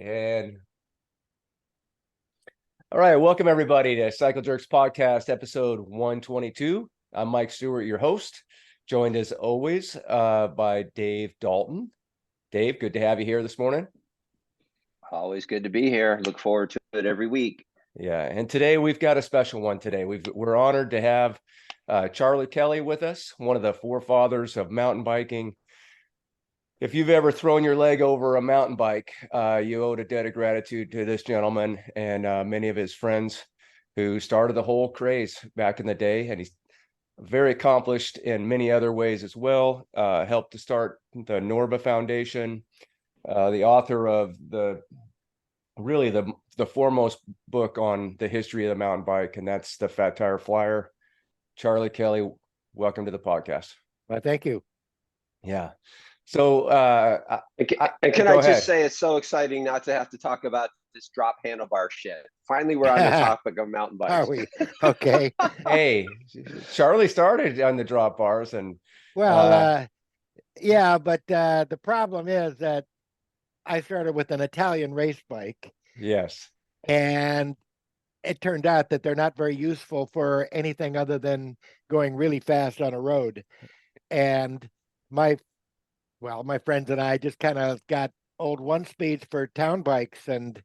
And all right, welcome everybody to Cycle Jerks Podcast, episode 122. I'm Mike Stewart, your host, joined as always by Dave Dalton. Dave, good to have you here this morning. Always good to be here. Look forward to it every week. Yeah, and today we've got a special one today. We're honored to have Charlie Kelly with us, one of the forefathers of mountain biking. If you've ever thrown your leg over a mountain bike, you owe a debt of gratitude to this gentleman and many of his friends who started the whole craze back in the day. And he's very accomplished in many other ways as well. Helped to start the Norba Foundation, the author of the foremost book on the history of the mountain bike, and that's the Fat Tire Flyer. Charlie Kelly, welcome to the podcast. Well, thank you. Yeah. So, can I just say it's so exciting not to have to talk about this drop handlebar shit. Finally, we're on the topic of mountain bikes. Are we? Okay. Hey, Charlie started on the drop bars, and yeah, but the problem is that I started with an Italian race bike. Yes. And it turned out that they're not very useful for anything other than going really fast on a road. And my friends and I just kind of got old one speeds for town bikes, and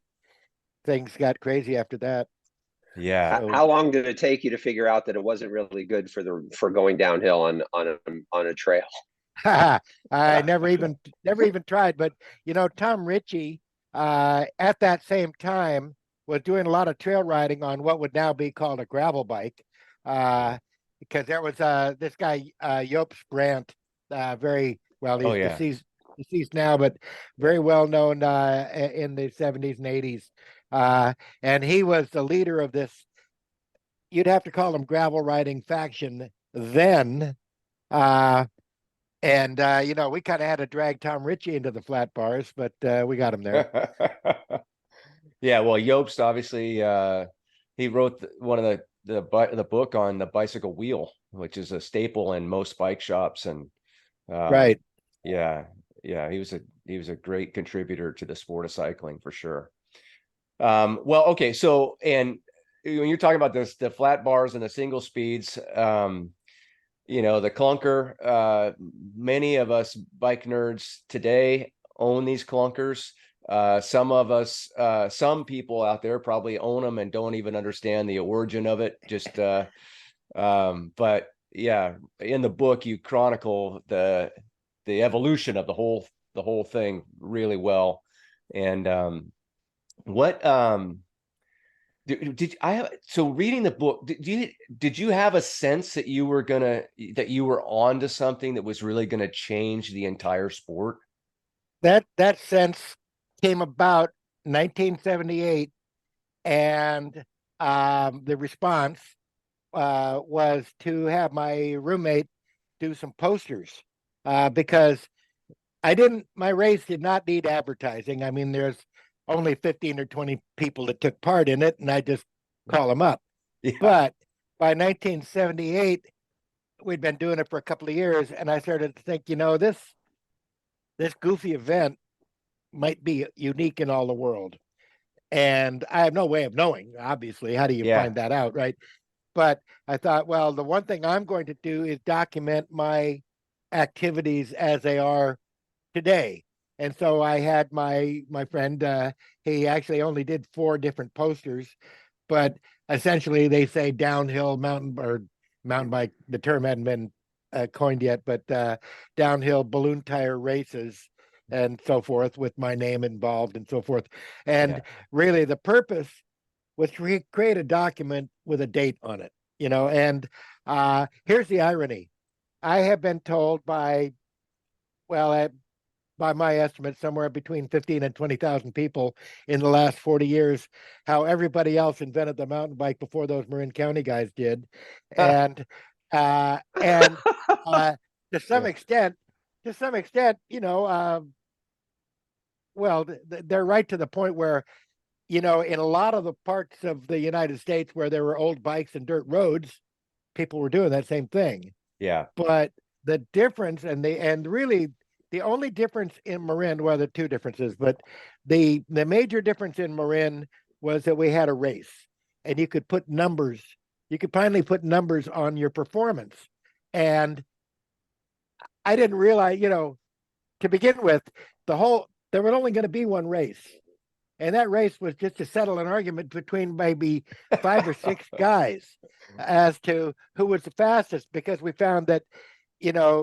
things got crazy after that. Yeah. How long did it take you to figure out that it wasn't really good for going downhill on a trail? I never even tried, but Tom Ritchey at that same time was doing a lot of trail riding on what would now be called a gravel bike, because there was this guy Jobst Brandt, very well, he's deceased now, but very well known in the 70s and 80s. And he was the leader of this, you'd have to call him gravel riding faction then. And we kind of had to drag Tom Ritchey into the flat bars, but we got him there. Yeah, well, Jobst obviously he wrote one of the book on the bicycle wheel, which is a staple in most bike shops, and right. Yeah, he was a great contributor to the sport of cycling for sure. Well, okay, so and when you're talking about the flat bars and the single speeds, the clunker, many of us bike nerds today own these clunkers. Some people out there probably own them and don't even understand the origin of it. But yeah, in the book you chronicle the evolution of the whole thing really well. And so reading the book, did you have a sense that you were onto something that was really gonna change the entire sport? That sense came about 1978, and the response was to have my roommate do some posters, because my race did not need advertising. I mean, there's only 15 or 20 people that took part in it, and I just call them up. Yeah. But by 1978, we'd been doing it for a couple of years, and I started to think, this goofy event might be unique in all the world. And I have no way of knowing, obviously. How do you find that out, right? But I thought, well, the one thing I'm going to do is document my activities as they are today. And so I had my friend, he actually only did 4 different posters, but essentially they say downhill mountain bike. The term hadn't been coined yet, but downhill balloon tire races and so forth, with my name involved and so forth. And really the purpose was to create a document with a date on it, and here's the irony. I have been told by my estimate, somewhere between 15 and 20,000 people in the last 40 years, how everybody else invented the mountain bike before those Marin County guys did. And to some extent, well, they're right to the point where, in a lot of the parts of the United States where there were old bikes and dirt roads, people were doing that same thing. Yeah. But the difference and really the only difference in Marin, well, there are two differences, but the major difference in Marin was that we had a race, and you could put numbers. You could finally put numbers on your performance, and I didn't realize, to begin with, there was only going to be one race. And that race was just to settle an argument between maybe 5 or 6 guys as to who was the fastest, because we found that,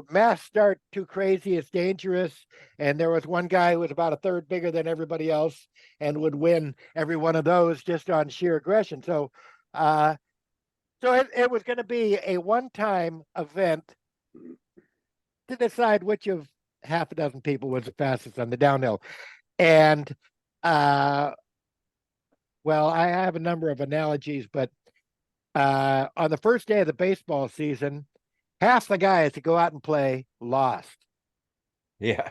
mass start too crazy is dangerous. And there was one guy who was about a third bigger than everybody else and would win every one of those just on sheer aggression. So it was going to be a one-time event to decide which of half a dozen people was the fastest on the downhill. And well, I have a number of analogies, but on the first day of the baseball season, half the guys that go out and play lost. Yeah.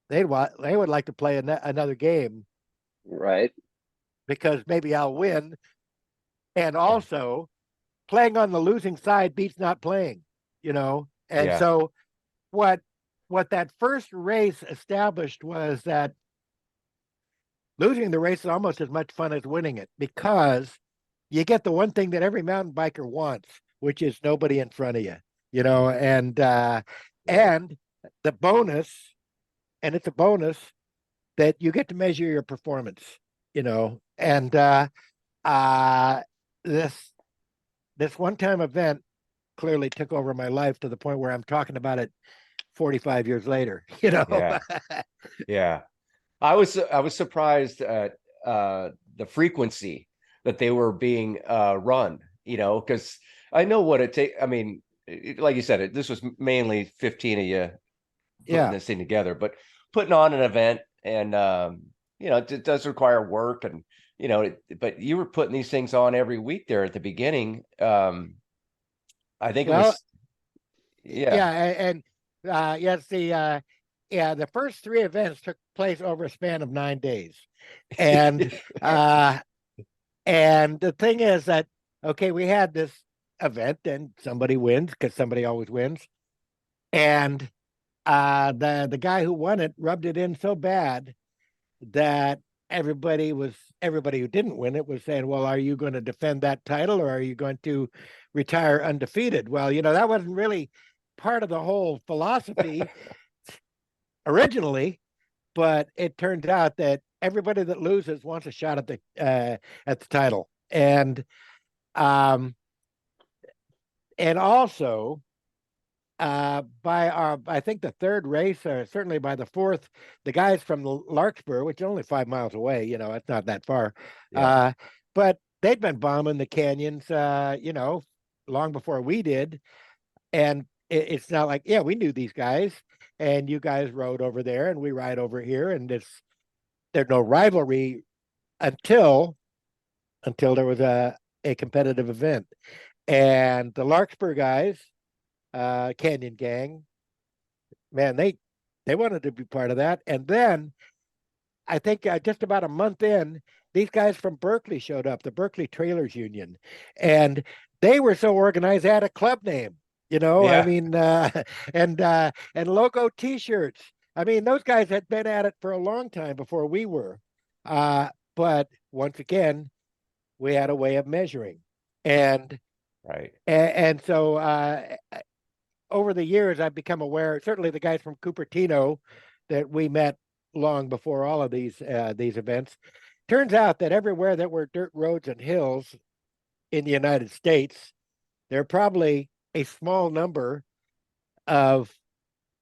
They would like to play another game. Right. Because maybe I'll win. And also, playing on the losing side beats not playing, And so what that first race established was that losing the race is almost as much fun as winning it, because you get the one thing that every mountain biker wants, which is nobody in front of you, and the bonus, and it's a bonus that you get to measure your performance, and this one-time event clearly took over my life to the point where I'm talking about it 45 years later, Yeah. I was surprised at the frequency that they were being run, because I know what it takes. I mean, like you said, this was mainly 15 of you putting this thing together, but putting on an event, and it does require work, and but you were putting these things on every week there at the beginning. I think it was, and yes, the first 3 events took place over a span of 9 days, and and the thing is that, okay, we had this event and somebody wins, because somebody always wins, and the guy who won it rubbed it in so bad that everybody who didn't win it was saying, well, are you going to defend that title, or are you going to retire undefeated? Well, that wasn't really part of the whole philosophy originally, but it turned out that everybody that loses wants a shot at the title, and also by I think the third race, or certainly by the fourth, the guys from the Larkspur, which is only 5 miles away, it's not that far, but they'd been bombing the canyons, long before we did, and it's not like, we knew these guys, and you guys rode over there, and we ride over here, and there's no rivalry until there was a competitive event, and the Larkspur guys, Canyon Gang, man, they wanted to be part of that. And then I think just about a month in, these guys from Berkeley showed up, the Berkeley Trailers Union, and they were so organized, they had a club name, I mean, and logo T-shirts. I mean, those guys had been at it for a long time before we were, but once again, we had a way of measuring, and so over the years, I've become aware, certainly the guys from Cupertino that we met long before all of these events. Turns out that everywhere that were dirt roads and hills in the United States, there are probably a small number of,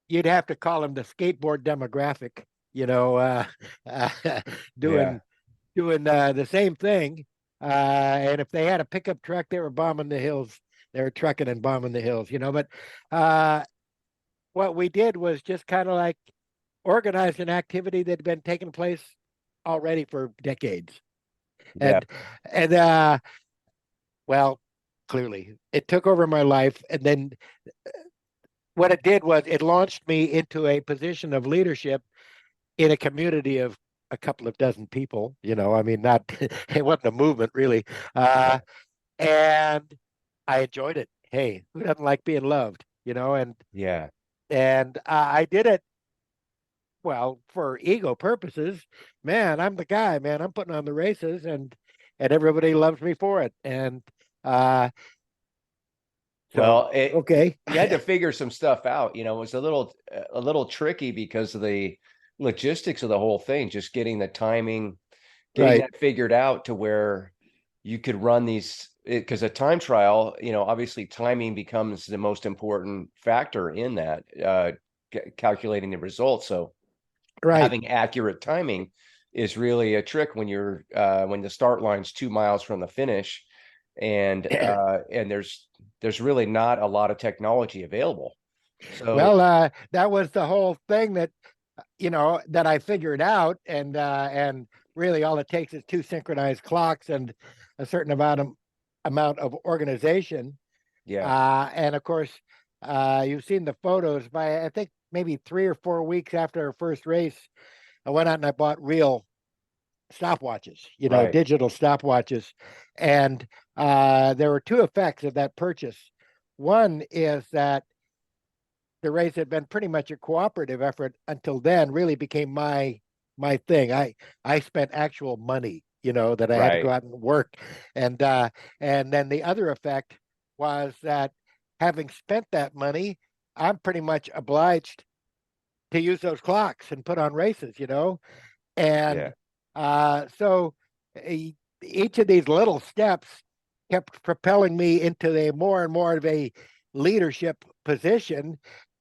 you'd have to call them the skateboard demographic, doing the same thing. And if they had a pickup truck, they were bombing the hills. They were trucking and bombing the hills, but what we did was just kind of like organize an activity that had been taking place already for decades. And well, clearly it took over my life. And then what it did was it launched me into a position of leadership in a community of a couple of dozen people, I mean, not, it wasn't a movement really. And I enjoyed it. Hey, who doesn't like being loved, and And I did it, well, for ego purposes. Man, I'm the guy, man. I'm putting on the races, and everybody loves me for it. And uh, so, Well, okay. you had to figure some stuff out. You know, it was a little tricky because of the logistics of the whole thing, just getting the timing, getting Right, that figured out to where you could run these, because a time trial, you know, obviously timing becomes the most important factor in that, calculating the results. So right. having accurate timing is really a trick when you're when the start line's 2 miles from the finish, and there's really not a lot of technology available. So Well, that was the whole thing that, that I figured out, and really all it takes is two synchronized clocks and a certain amount of organization. yeah, And of course, you've seen the photos. By I think maybe 3 or 4 weeks after our first race, I went out and I bought real stopwatches, right, digital stopwatches, and there were two effects of that purchase. One is that the race had been pretty much a cooperative effort until then, really became my thing. I spent actual money, that I had to go right, out and work. And then the other effect was that, having spent that money, I'm pretty much obliged to use those clocks and put on races. yeah, And so each of these little steps kept propelling me into a more and more of a leadership position.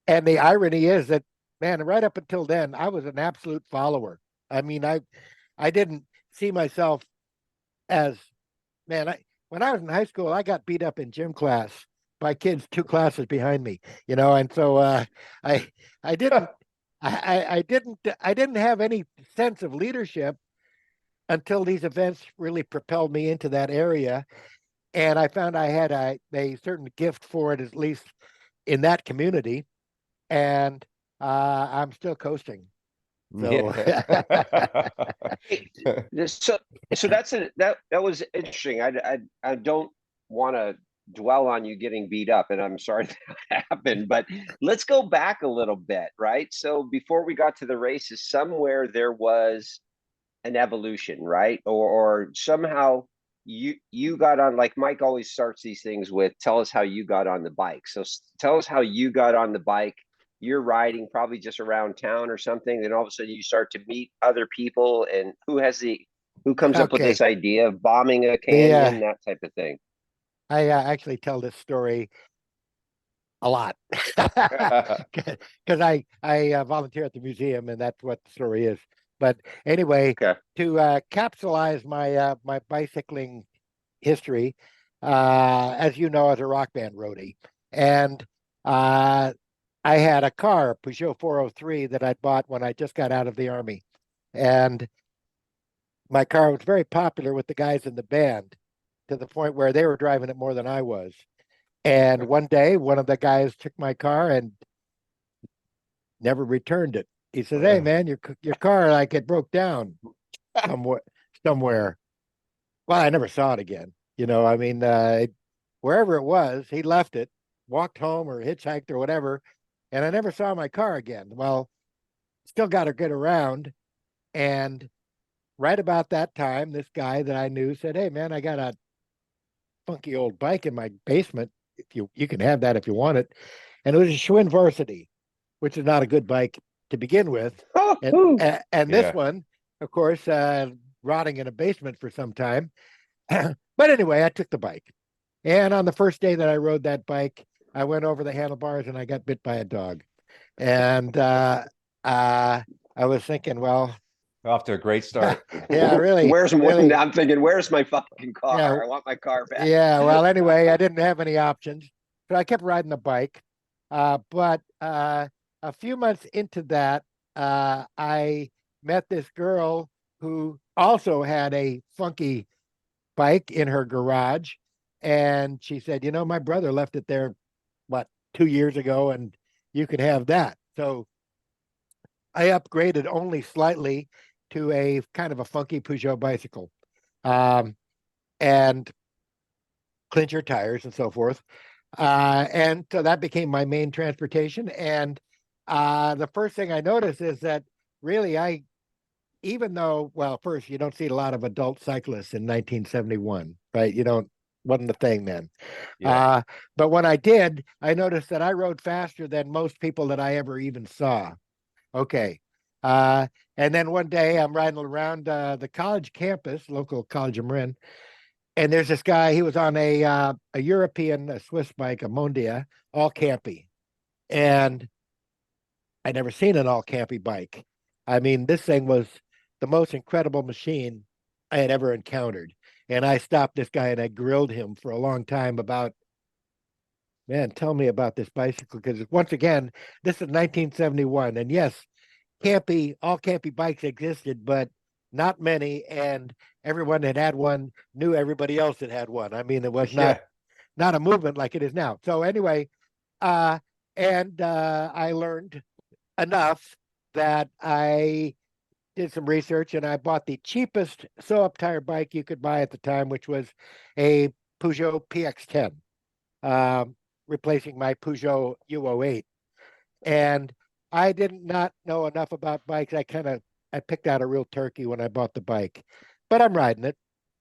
And the irony is that, man, right up until then, I was an absolute follower. I mean, I didn't see myself as, man, when I was in high school, I got beat up in gym class by kids 2 classes behind me, and so I I didn't I didn't have any sense of leadership until these events really propelled me into that area. And I found I had a certain gift for it, at least in that community. And I'm still coasting. So, yeah. Hey, so that was interesting. I don't want to dwell on you getting beat up, and I'm sorry that happened, but let's go back a little bit, right? So before we got to the races, somewhere there was an evolution, right? Or somehow you got on, like Mike always starts these things with, tell us how you got on the bike. So tell us how you got on the bike. You're riding probably just around town or something, then all of a sudden you start to meet other people, and who comes up with okay. this idea of bombing a The canyon, that type of thing. I actually tell this story a lot because I volunteer at the museum, and that's what the story is. But anyway, Okay. to capsulize my bicycling history, as you know, as a rock band roadie, and uh, I had a car, a Peugeot 403, that I'd bought when I just got out of the army, and my car was very popular with the guys in the band, to the point where they were driving it more than I was. And one day, one of the guys took my car and never returned it. He says, "Hey, man, your car, like, it broke down somewhere somewhere." Well, I never saw it again. I mean, wherever it was, he left it, walked home or hitchhiked or whatever, and I never saw my car again. Well, still got to get around. And right about that time, this guy that I knew said, "Hey, man, I got a funky old bike in my basement. If you can have that if you want it." And it was a Schwinn Varsity, which is not a good bike to begin with. Oh, And ooh. and this Yeah. one, of course, rotting in a basement for some time. But anyway, I took the bike. And on the first day that I rode that bike, I went over the handlebars and I got bit by a dog. And I was thinking, well, Off to a great start. yeah, really, Where's one? really, I'm thinking, where's my fucking yeah, car? I want my car back. yeah. Well, anyway, I didn't have any options, so I kept riding the bike. But a few months into that, I met this girl who also had a funky bike in her garage. And she said, my brother left it there, what, 2 years ago, and you could have that. So I upgraded only slightly to a kind of a funky Peugeot bicycle, and clincher tires and so forth. And so that became my main transportation. And the first thing I noticed is that really even though, well, first, you don't see a lot of adult cyclists in 1971, right? You don't, wasn't a thing then. Yeah. But when I did, I noticed that I rode faster than most people that I ever even saw. Okay. And then one day I'm riding around the college campus, local college of Marin, and there's this guy. He was on a European, a Swiss bike, a Mondia, all campy, and I never seen an all campy bike. I mean, this thing was the most incredible machine I had ever encountered. And I stopped this guy and I grilled him for a long time about, man, tell me about this bicycle. Because once again, this is 1971. And yes, all campy bikes existed, but not many. And everyone that had one knew everybody else that had one. I mean, it was Yeah. not a movement like it is now. So anyway, I learned enough that I did some research and I bought the cheapest sew-up tire bike you could buy at the time, which was a Peugeot PX10, replacing my Peugeot U08. And I did not know enough about bikes. I picked out a real turkey when I bought the bike, but I'm riding it.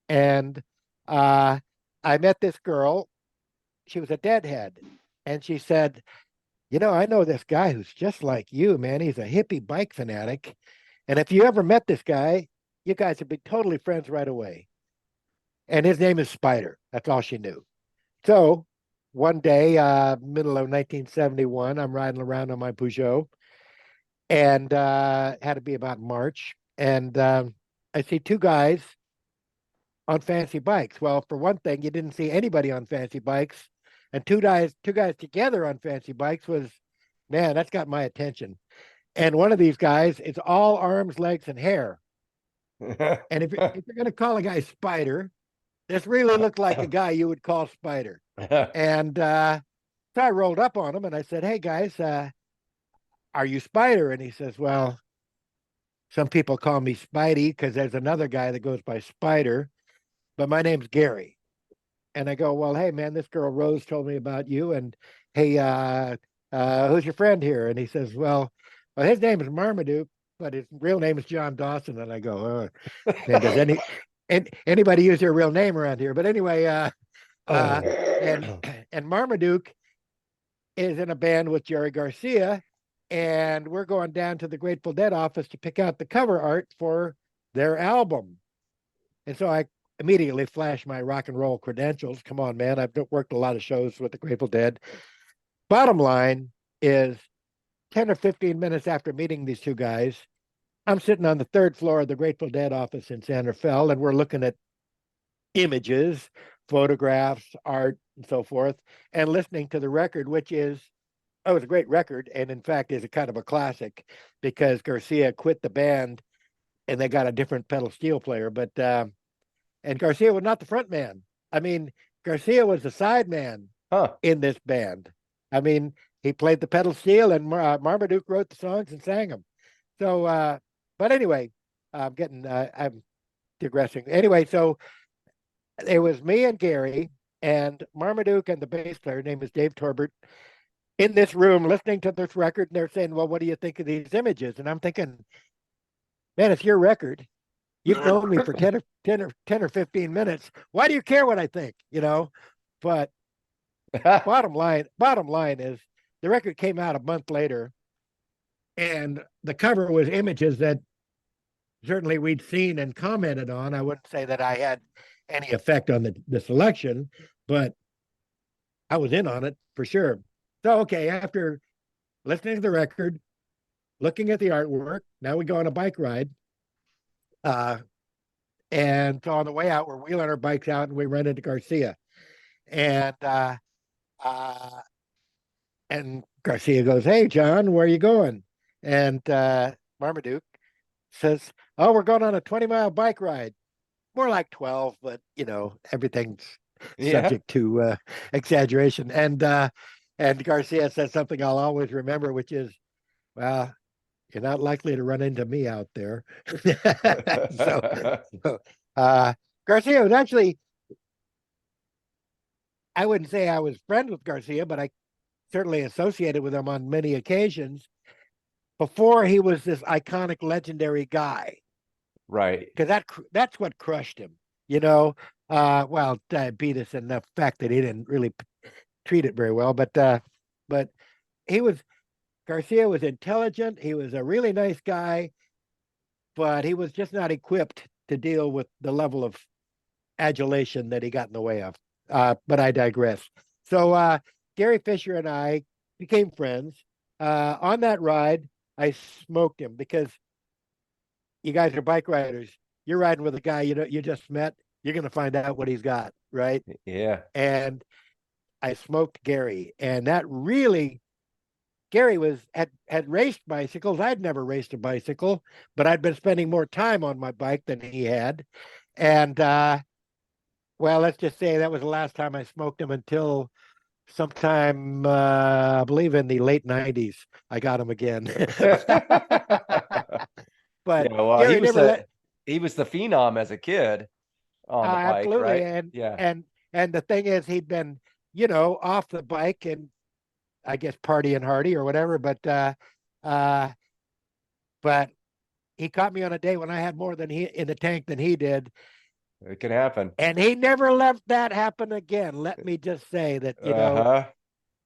And I met this girl. She was a deadhead, and she said, I know this guy who's just like you, man. He's a hippie bike fanatic. And if you ever met this guy, you guys would be totally friends right away. And his name is Spider. That's all she knew. So one day, middle of 1971, I'm riding around on my Peugeot and had to be about March. And I see two guys on fancy bikes. Well, for one thing, you didn't see anybody on fancy bikes. And two guys together on fancy bikes was, man, that's got my attention. And one of these guys is all arms, legs, and hair. And if you're going to call a guy Spider, this really looked like a guy you would call Spider. And so I rolled up on him and I said, "Hey guys, are you Spider?" And he says, "Well, some people call me Spidey because there's another guy that goes by Spider, but my name's Gary." And I go, "Well, hey man, this girl Rose told me about you, and hey, who's your friend here?" And he says, well, his name is Marmaduke, but his real name is John Dawson. And I go, man, does anybody use their real name around here? But anyway, and Marmaduke is in a band with Jerry Garcia, and we're going down to the Grateful Dead office to pick out the cover art for their album. And so I immediately flashed my rock and roll credentials. Come on, man, I've worked a lot of shows with the Grateful Dead. Bottom line is 10 or 15 minutes after meeting these two guys, I'm sitting on the third floor of the Grateful Dead office in Santa Fe, and we're looking at images, photographs, art, and so forth, and listening to the record, which is, it was a great record, and in fact is a kind of a classic because Garcia quit the band and they got a different pedal steel player. But and Garcia was not the front man. I mean, Garcia was the side man in this band. I mean, he played the pedal steel, and Marmaduke wrote the songs and sang them. So, but anyway, I'm digressing. Anyway, so it was me and Gary and Marmaduke and the bass player, name is Dave Torbert, in this room listening to this record, and they're saying, "Well, what do you think of these images?" And I'm thinking, man, it's your record. You've known me for 10 or 15 minutes. Why do you care what I think? But bottom line is the record came out a month later, and the cover was images that certainly we'd seen and commented on. I wouldn't say that I had any effect on the selection, but I was in on it for sure. So, okay, after listening to the record, looking at the artwork, now we go on a bike ride. And so on the way out, we're wheeling our bikes out and we run into Garcia. And Garcia goes, "Hey, John, where are you going?" And Marmaduke says, "Oh, we're going on a 20-mile bike ride." More like 12, but everything's subject to exaggeration. And Garcia says something I'll always remember, which is, "Well, you're not likely to run into me out there." so Garcia was actually, I wouldn't say I was friends with Garcia, but I certainly associated with him on many occasions. before he was this iconic, legendary guy. Right. Because that's what crushed him. You know, well, diabetes and the fact that he didn't really treat it very well, but he was Garcia was intelligent. He was a really nice guy, but he was just not equipped to deal with the level of adulation that he got in the way of. But I digress. So Gary Fisher and I became friends. On that ride, I smoked him because you guys are bike riders. You're riding with a guy you just met. You're going to find out what he's got, right? Yeah. And I smoked Gary, and that really Gary had raced bicycles. I'd never raced a bicycle, but I'd been spending more time on my bike than he had. And well, let's just say that was the last time I smoked him until sometime I believe in the late 90s. I got him again. But Yeah, well, Gary never let he was the phenom as a kid on the bike, absolutely. right? Yeah. And the thing is, he'd been, off the bike and I guess party and hardy or whatever, but he caught me on a day when I had more than he in the tank than he did. It can happen. And he never let that happen again. Let me just say that, Uh-huh.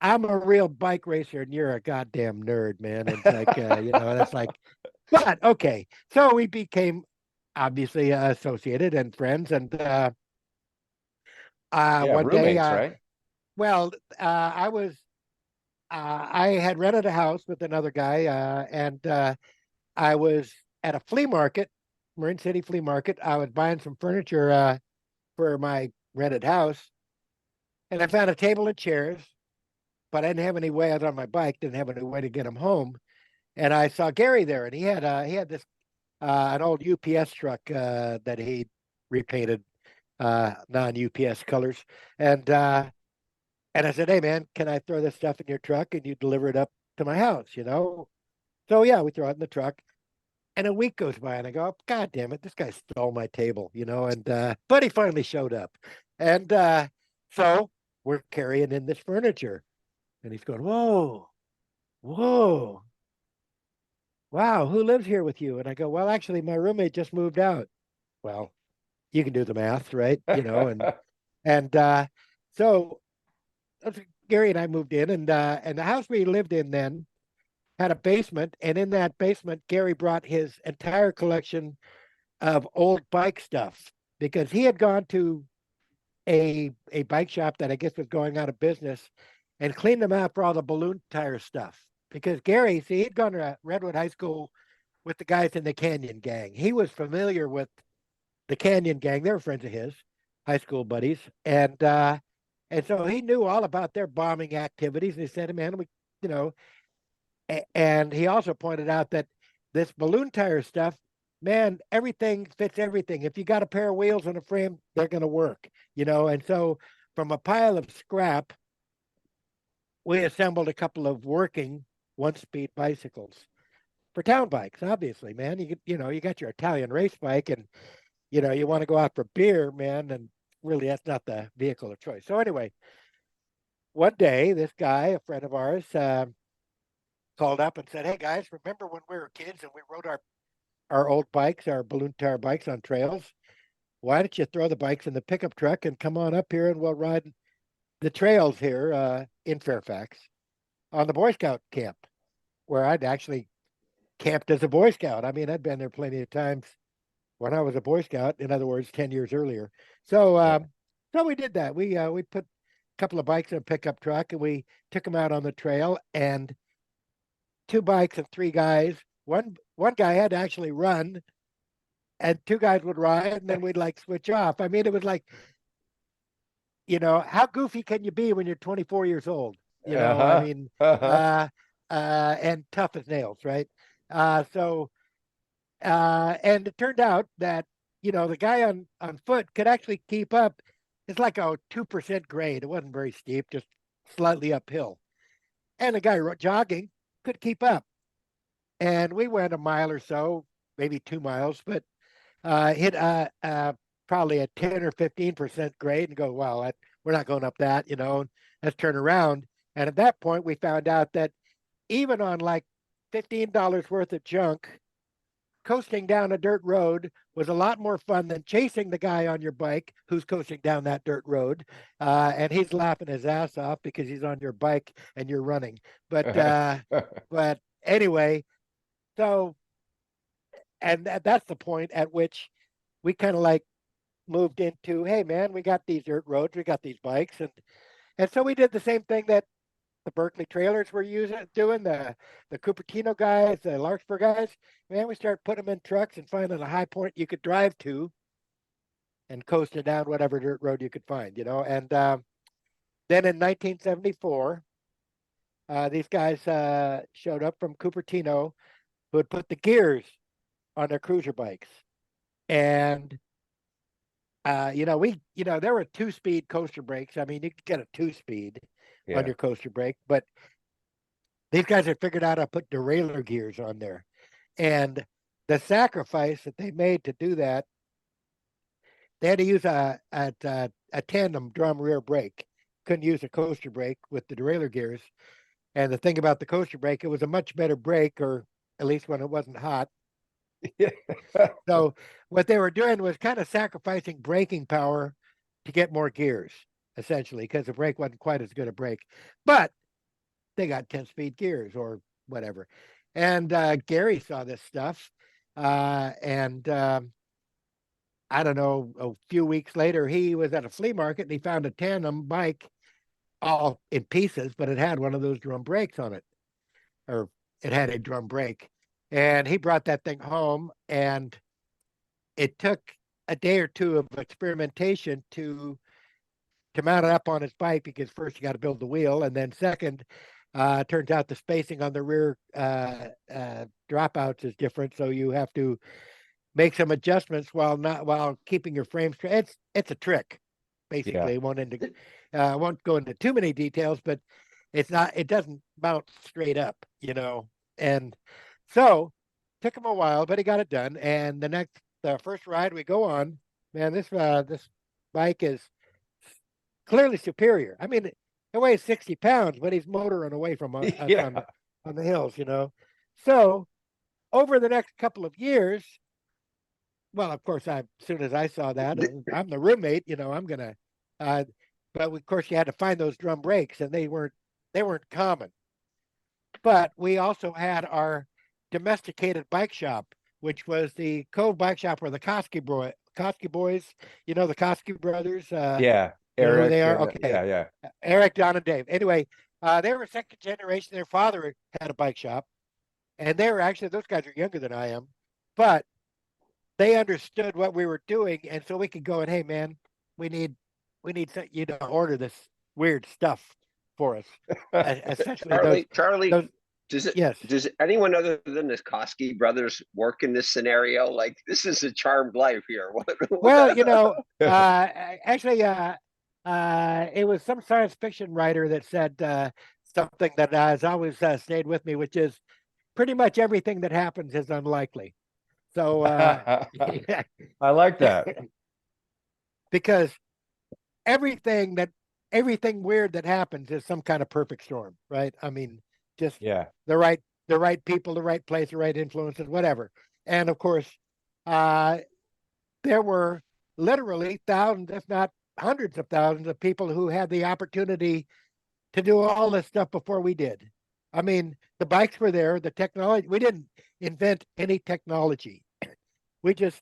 I'm a real bike racer and you're a goddamn nerd, man. And like, that's like, but okay. So we became obviously associated and friends. And Yeah, one day, roommates, right? well, I had rented a house with another guy, and I was at a flea market, Marin City flea market. I was buying some furniture for my rented house, and I found a table and chairs, but I didn't have any way. I was on my bike, didn't have any way to get him home, and I saw Gary there, and he had this an old UPS truck that he repainted non-UPS colors, and I said, "Hey man, can I throw this stuff in your truck and you deliver it up to my house?" So yeah, we throw it in the truck. And a week goes by and I go, "Oh, God damn it, this guy stole my table, and but he finally showed up. And so we're carrying in this furniture. And he's going, "Whoa, whoa, wow, who lives here with you?" And I go, "Well, actually, my roommate just moved out." Well, you can do the math, right? And so Gary and I moved in, and the house we lived in then had a basement, and in that basement, Gary brought his entire collection of old bike stuff because he had gone to a bike shop that I guess was going out of business and cleaned them out for all the balloon tire stuff. Because Gary, see, he'd gone to Redwood High School with the guys in the Canyon Gang. He was familiar with the Canyon Gang. They were friends of his, high school buddies, and so he knew all about their bombing activities. And he said, "Man, you know," and he also pointed out that this balloon tire stuff, man, everything fits everything. If you got a pair of wheels and a frame, they're going to work. And so from a pile of scrap, we assembled a couple of working one-speed bicycles for town bikes. Obviously, man, you got your Italian race bike, and you want to go out for beer, man, and really that's not the vehicle of choice. So anyway, one day this guy, a friend of ours, called up and said, "Hey guys, remember when we were kids and we rode our old bikes, our balloon tire bikes on trails? Why don't you throw the bikes in the pickup truck and come on up here and we'll ride the trails here in Fairfax on the Boy Scout camp, where I'd actually camped as a Boy Scout. I mean, I'd been there plenty of times when I was a Boy Scout. In other words, 10 years earlier. So, so we did that. We put a couple of bikes in a pickup truck and we took them out on the trail, and two bikes and three guys. One guy had to actually run, and two guys would ride, and then we'd like switch off. I mean, it was like, how goofy can you be when you're 24 years old? I Uh-huh. mean, Uh-huh. and tough as nails, right? So and it turned out that the guy on foot could actually keep up. It's like a 2% grade. It wasn't very steep, just slightly uphill, and the guy jogging could keep up. And we went a mile or so, maybe 2 miles, but hit probably a 10 or 15% grade and go, wow, we're not going up that. Let's turn around. And at that point, we found out that even on like $15 worth of junk, coasting down a dirt road was a lot more fun than chasing the guy on your bike who's coasting down that dirt road. And he's laughing his ass off because he's on your bike and you're running. But anyway, so, and that's the point at which we kind of like moved into, hey man, we got these dirt roads, we got these bikes. And so we did the same thing that the Berkeley trailers were doing, the Cupertino guys, the Larkspur guys. Man, we started putting them in trucks and finding a high point you could drive to and coasting down whatever dirt road you could find, you know. And then in 1974, these guys showed up from Cupertino who had put the gears on their cruiser bikes. And there were 2-speed coaster brakes. I mean, you could get a 2-speed on your coaster brake, but these guys had figured out how to put derailleur gears on there. And the sacrifice that they made to do that, they had to use a tandem drum rear brake. Couldn't use a coaster brake with the derailleur gears. And the thing about the coaster brake, it was a much better brake, or at least when it wasn't hot. Yeah. So what they were doing was kind of sacrificing braking power to get more gears, essentially, because the brake wasn't quite as good a brake. But they got 10-speed gears or whatever. And Gary saw this stuff. And I don't know, a few weeks later, he was at a flea market and he found a tandem bike all in pieces, but it had one of those drum brakes on it, or it had a drum brake. And he brought that thing home, and it took a day or two of experimentation to mount it up on his bike, because first you got to build the wheel, and then second, turns out the spacing on the rear dropouts is different, so you have to make some adjustments while keeping your frame straight. It's a trick, basically. Won't go into too many details, but it doesn't mount straight up, you know. And so took him a while, but he got it done. And the first ride we go on, man, this bike is clearly superior. I mean, it weighs 60 pounds, but he's motoring away from us on the hills, you know. So over the next couple of years, well, of course, as soon as I saw that, I'm the roommate, you know, I'm gonna. But of course, you had to find those drum brakes, and they weren't common. But we also had our domesticated bike shop, which was the Cove Bike Shop, where the Koski boys, you know, the Koski brothers. Yeah. You know who Eric. they are? And, Okay. Yeah. Eric, Don, and Dave. Anyway, they were second generation. Their father had a bike shop, and they were actually, those guys are younger than I am, but they understood what we were doing, and so we could go and, hey man, we need you to order this weird stuff for us. Essentially, Charlie, yes. Does anyone other than the Koski brothers work in this scenario? Like, this is a charmed life here. Well, you know, actually, it was some science fiction writer that said something that has always stayed with me, which is pretty much everything that happens is unlikely. So I like that. Because everything weird that happens is some kind of perfect storm, right? I mean, just the right people, the right place, the right influences, whatever. And of course, there were literally thousands, if not hundreds of thousands of people who had the opportunity to do all this stuff before we did. I mean, the bikes were there, the technology, we didn't invent any technology. We just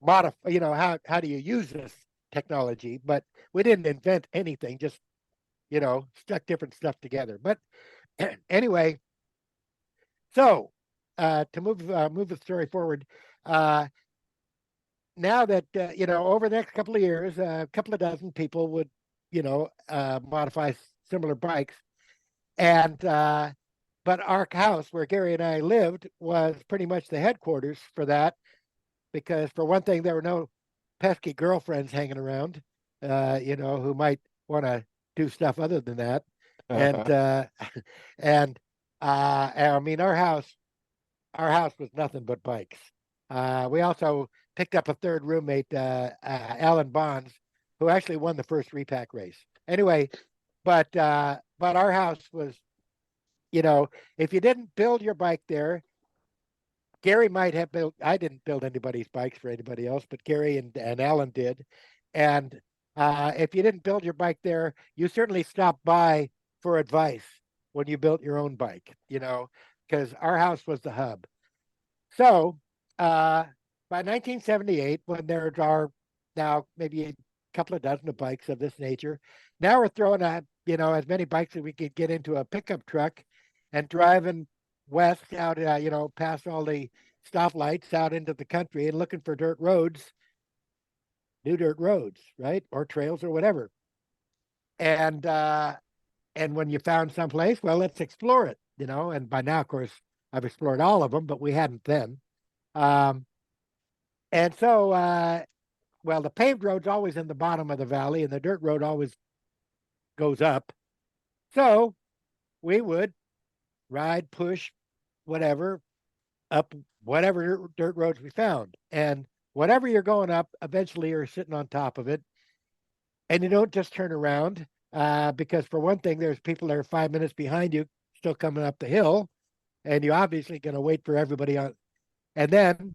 modify, you know, how do you use this technology? But we didn't invent anything, just, you know, stuck different stuff together. But anyway, so to move the story forward, now that you know, over the next couple of years, a couple of dozen people would, you know, modify similar bikes, and but our house where Gary and I lived was pretty much the headquarters for that, because for one thing, there were no pesky girlfriends hanging around, you know, who might want to do stuff other than that. And I mean, our house was nothing but bikes. We also picked up a third roommate, Alan Bonds, who actually won the first Repack race. Anyway, but our house was you know, if you didn't build your bike there, Gary might have built, I didn't build anybody's bikes for anybody else, but Gary and Alan did. And if you didn't build your bike there, you certainly stopped by for advice when you built your own bike, you know, because our house was the hub. So by 1978, when there are now maybe a couple of dozen of bikes of this nature, now we're throwing out, you know, as many bikes as we could get into a pickup truck and driving west out, you know, past all the stoplights out into the country and looking for dirt roads, new dirt roads, right? Or trails or whatever. And when you found someplace, well, let's explore it, you know. And by now, of course, I've explored all of them, but we hadn't then. Um, and so, well, the paved road's always in the bottom of the valley, and the dirt road always goes up. So we would ride, push, whatever, up whatever dirt roads we found. And whatever you're going up, eventually you're sitting on top of it. And you don't just turn around, because for one thing, there's people that are 5 minutes behind you still coming up the hill. And you're obviously going to wait for everybody on. And then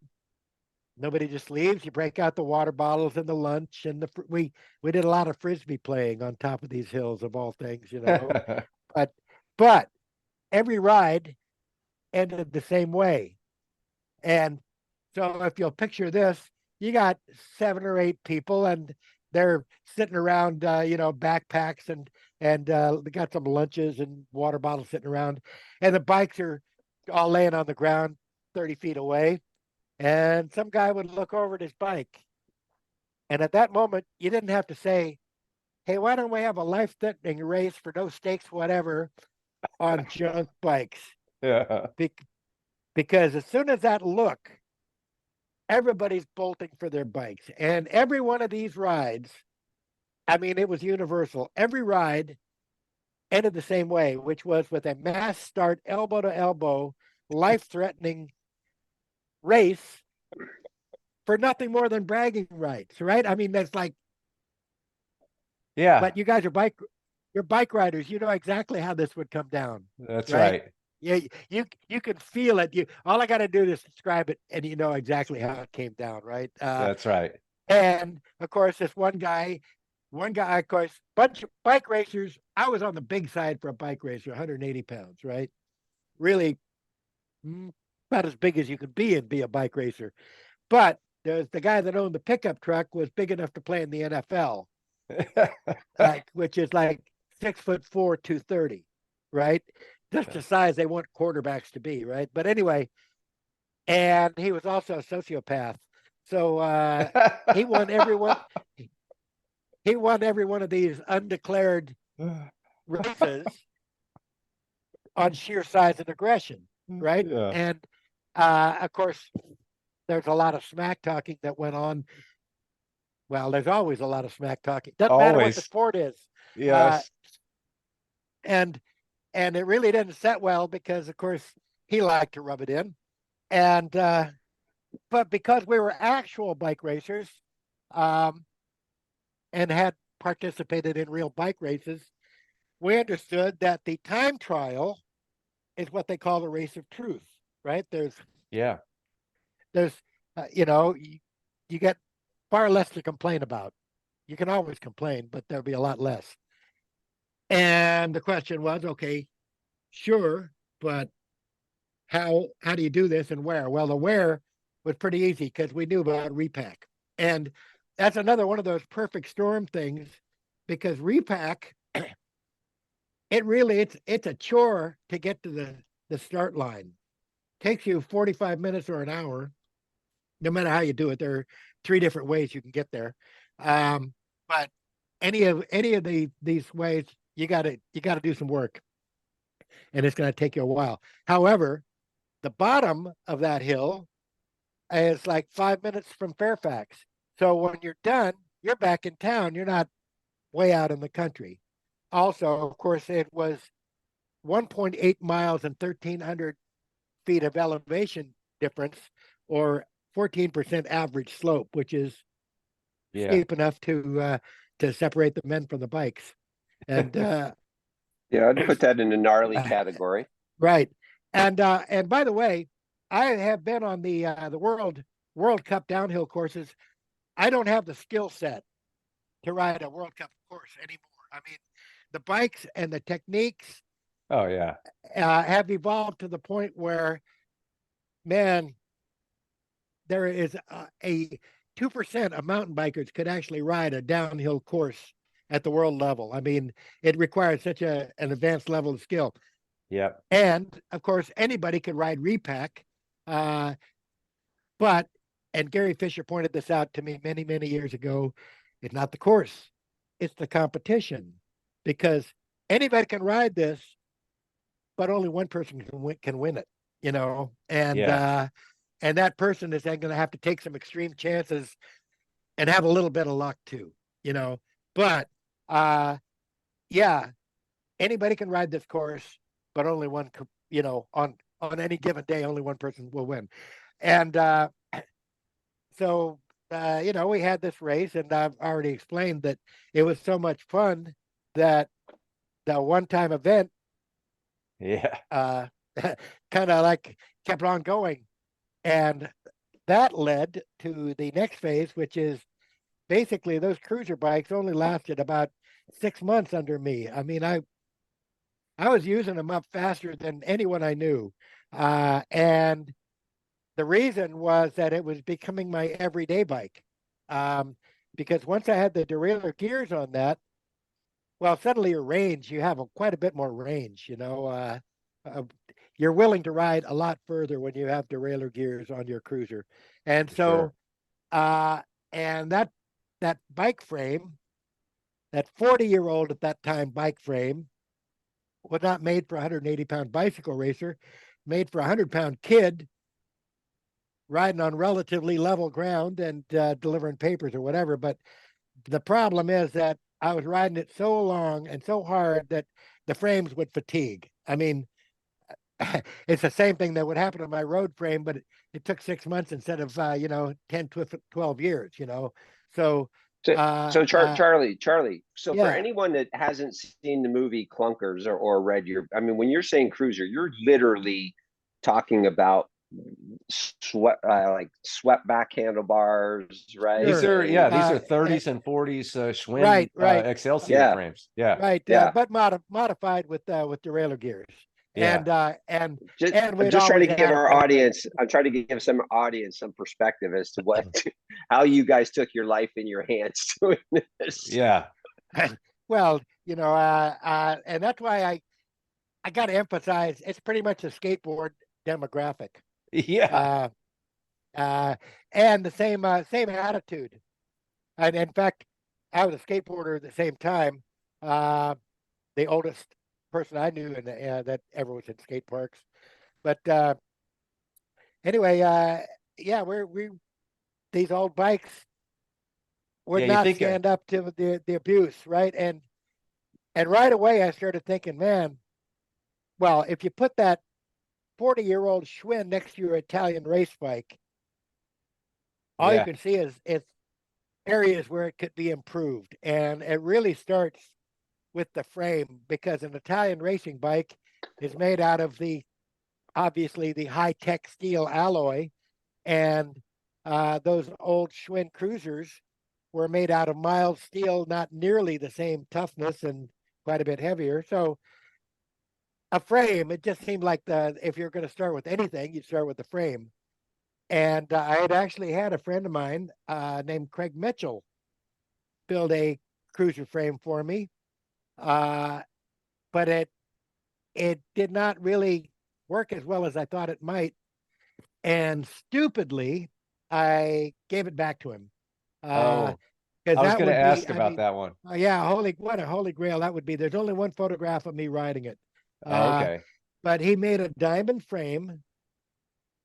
nobody just leaves. You break out the water bottles and the lunch. And we did a lot of Frisbee playing on top of these hills of all things, you know. But every ride ended the same way. And so if you'll picture this, you got 7 or 8 people and they're sitting around, you know, backpacks and they got some lunches and water bottles sitting around, and the bikes are all laying on the ground 30 feet away. And some guy would look over at his bike. And at that moment, you didn't have to say, hey, why don't we have a life-threatening race for no stakes, whatever, on junk bikes? Yeah. Because as soon as that look, everybody's bolting for their bikes. And every one of these rides, I mean, it was universal. Every ride ended the same way, which was with a mass start, elbow to elbow, life-threatening race for nothing more than bragging rights, right? I mean, that's like, Yeah, but you guys are you're bike riders. You know exactly how this would come down. that's right. right. Yeah, you can feel it. All I got to do is describe it, and you know exactly how it came down, right? That's right. And of course, this one guy, of course, bunch of bike racers. I was on the big side for a bike racer, 180 pounds, right? Really, about as big as you could be and be a bike racer. But there's the guy that owned the pickup truck was big enough to play in the NFL, which is like 6'4", 230, right? Just the size they want quarterbacks to be, right? But anyway, and he was also a sociopath. So he won every one. He won every one of these undeclared races on sheer size and aggression, right? Yeah. And of course, there's a lot of smack talking that went on. Well, there's always a lot of smack talking. Doesn't matter what the Always. sport is. Yes. And it really didn't set well because, of course, he liked to rub it in. And but because we were actual bike racers, and had participated in real bike races, we understood that the time trial is what they call the race of truth, right? Yeah. There's you know, you get far less to complain about. You can always complain, but there'll be a lot less. And the question was, okay, sure, but how do you do this and where? Well, the where was pretty easy because we knew about Repack. And that's another one of those perfect storm things, because Repack, it's a chore to get to the start line. Takes you 45 minutes or an hour, no matter how you do it. There are 3 different ways you can get there. But any of these ways, you gotta do some work, and it's gonna take you a while. However, the bottom of that hill is like 5 minutes from Fairfax. So when you're done, you're back in town. You're not way out in the country. Also, of course, it was 1.8 miles and 1,300 feet of elevation difference, or 14% average slope, which is steep enough to separate the men from the bikes. And Yeah, I'd put that in a gnarly category. Right. And by the way, I have been on the World Cup downhill courses. I don't have the skill set to ride a World Cup course anymore. I mean, the bikes and the techniques Oh yeah. have evolved to the point where, man, there is a 2% of mountain bikers could actually ride a downhill course at the world level. I mean, it requires such an advanced level of skill. Yep. And of course, anybody can ride Repack. Uh, but, and Gary Fisher pointed this out to me many, many years ago, it's not the course, it's the competition. Because anybody can ride this, but only one person can win it, you know? Yeah. And that person is then going to have to take some extreme chances and have a little bit of luck too, you know? But yeah, anybody can ride this course, but only one, you know, on any given day, only one person will win. And so, you know, we had this race, and I've already explained that it was so much fun that the one-time event Yeah. kind of like kept on going. And that led to the next phase, which is basically those cruiser bikes only lasted about 6 months under me. I mean, I was using them up faster than anyone I knew. And the reason was that it was becoming my everyday bike. Um, because once I had the derailleur gears on that, well, suddenly your range, you have quite a bit more range, you know. Uh, you're willing to ride a lot further when you have derailleur gears on your cruiser. And Sure. so, uh, and that bike frame, that 40-year-old at that time bike frame, was not made for a 180-pound bicycle racer, made for a 100-pound kid riding on relatively level ground and delivering papers or whatever. But the problem is that I was riding it so long and so hard that the frames would fatigue. I mean, it's the same thing that would happen to my road frame, but it took 6 months instead of, 10, 12 years, you know? So, So, uh, so uh, Charlie. So for yeah, anyone that hasn't seen the movie Clunkers or read your, I mean, when you're saying cruiser, you're literally talking about like swept back handlebars, right? These sure. are, yeah, these are Uh, uh, 30s and 40s Schwinn right, right, Excelsior Yeah, frames. Yeah. right. yeah. But modified with derailleur gears. Yeah. And, uh, and, Just, and I'm we'd just trying always to give had a our front brake. audience. I'm trying to give some audience some perspective as to what, how you guys took your life in your hands doing this. Yeah. Well, you know, and that's why I got to emphasize it's pretty much a skateboard demographic, Yeah. uh, uh, and the same attitude. And in fact, I was a skateboarder at the same time. Uh, the oldest person I knew that ever was in skate parks. But anyway, yeah, we these old bikes would Yeah. You not think, stand up to the abuse, right? And right away I started thinking, man, well, if you put that 40-year-old Schwinn next to your Italian race bike, all you yeah. can see is areas where it could be improved. And it really starts with the frame because an Italian racing bike is made out of obviously the high tech steel alloy. And those old Schwinn cruisers were made out of mild steel, not nearly the same toughness and quite a bit heavier. So a frame, it just seemed like if you're going to start with anything, you'd start with the frame. And I had actually had a friend of mine named Craig Mitchell build a cruiser frame for me, uh, but it did not really work as well as I thought it might. And stupidly, I gave it back to him because Oh, I was that going to would be, ask I about mean, that one. yeah, what a holy grail that would be. There's only one photograph of me riding it, Oh, uh, okay. but he made a diamond frame,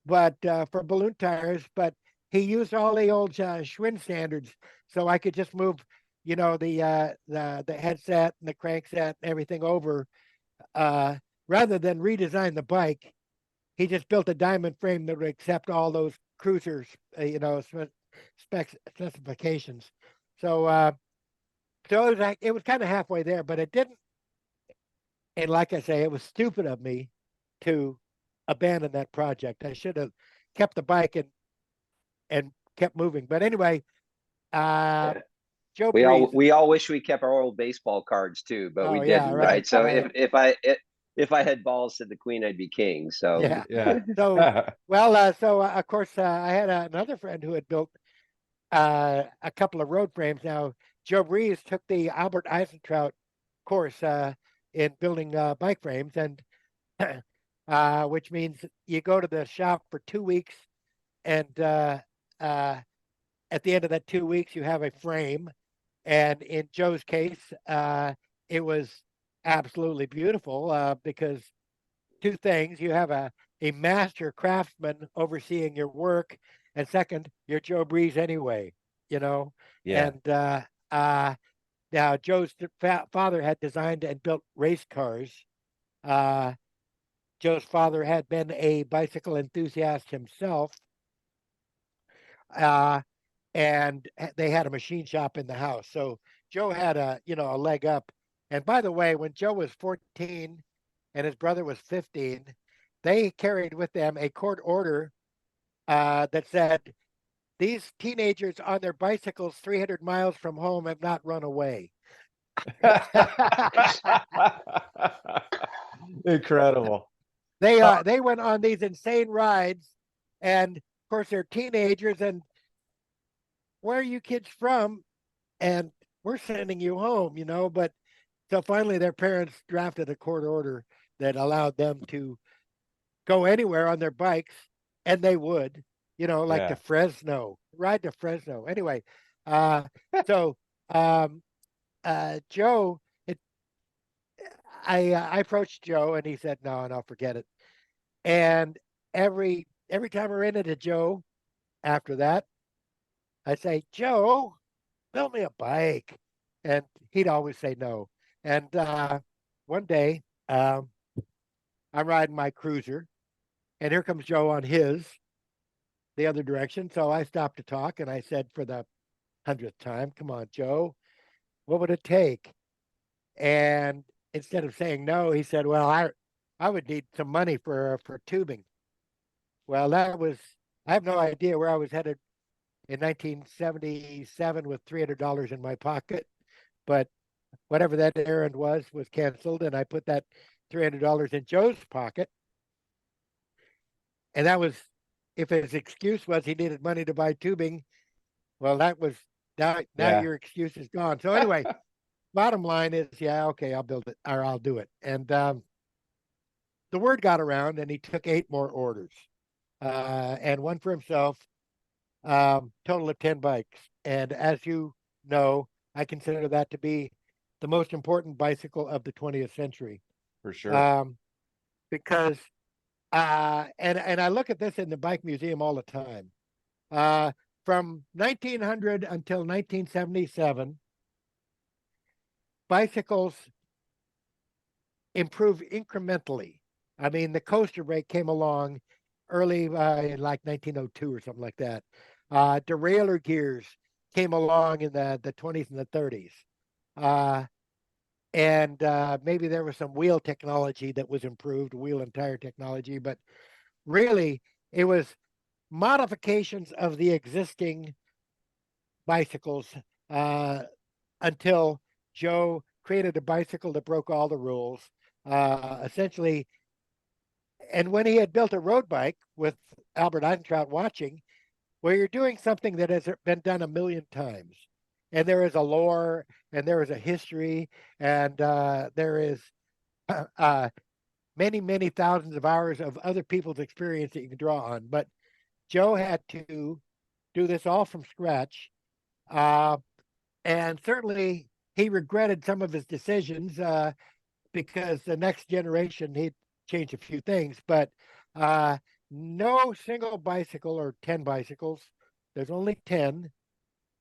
but for balloon tires. But he used all the old Schwinn standards, so I could just move, you know, the headset and the crankset and everything over, uh, rather than redesign the bike. He just built a diamond frame that would accept all those cruisers, specifications. So, so it was it was kind of halfway there, but it didn't. And like I say, it was stupid of me to abandon that project. I should have kept the bike and kept moving. But anyway, Yeah. Joe We all Breeze. we all wish we kept our old baseball cards too, but we Oh yeah, didn't, right. right? So Right. if I had balls to the queen, I'd be king. So Yeah. Yeah. So of course I had another friend who had built a couple of road frames. Now Joe Breeze took the Albert Eisentraut course in building bike frames, and which means you go to the shop for 2 weeks, and at the end of that 2 weeks, you have a frame. And in Joe's case, it was absolutely beautiful because two things: you have a master craftsman overseeing your work, and second, you're Joe Breeze anyway, you know. Yeah. And now Joe's father had designed and built race cars. Uh, Joe's father had been a bicycle enthusiast himself, uh, and they had a machine shop in the house. So Joe had a leg up. And by the way, when Joe was 14 and his brother was 15, they carried with them a court order that said these teenagers on their bicycles 300 miles from home have not run away. Incredible. They went on these insane rides, and of course they're teenagers. And where are you kids from? And we're sending you home, But so finally, their parents drafted a court order that allowed them to go anywhere on their bikes, and they would, like to Yeah. Fresno, ride to Fresno. Anyway, uh, so um, Joe, I approached Joe, and he said, "No, no, forget it." And every time I ran into Joe after that, I say, "Joe, build me a bike," and he'd always say no. And one day, I'm riding my cruiser, and here comes Joe on his the other direction. So I stopped to talk, and I said for the 100th time, "Come on, Joe, what would it take?" And instead of saying no, he said, "Well, I would need some money for tubing." Well, I have no idea where I was headed in 1977 with $300 in my pocket, but whatever that errand was canceled, and I put that $300 in Joe's pocket. And that was, if his excuse was he needed money to buy tubing, well, that was now Yeah. your excuse is gone. So anyway, bottom line is, yeah, okay, I'll build it, or I'll do it. And the word got around, and he took 8 more orders, and one for himself. Total of 10 bikes. And as you know, I consider that to be the most important bicycle of the 20th century. For sure. Because and I look at this in the bike museum all the time. From 1900 until 1977, bicycles improved incrementally. I mean, the coaster brake came along early in like 1902 or something like that. Derailleur gears came along in the 20s and the 30s. And maybe there was some wheel technology that was improved, wheel and tire technology, but really it was modifications of the existing bicycles until Joe created a bicycle that broke all the rules. Essentially, and when he had built a road bike with Albert Eisentraut watching, where you're doing something that has been done a million times, and there is a lore, and there is a history, and there is many, many thousands of hours of other people's experience that you can draw on. But Joe had to do this all from scratch. And certainly he regretted some of his decisions because the next generation, he'd changed a few things. But no single bicycle or 10 bicycles, there's only 10,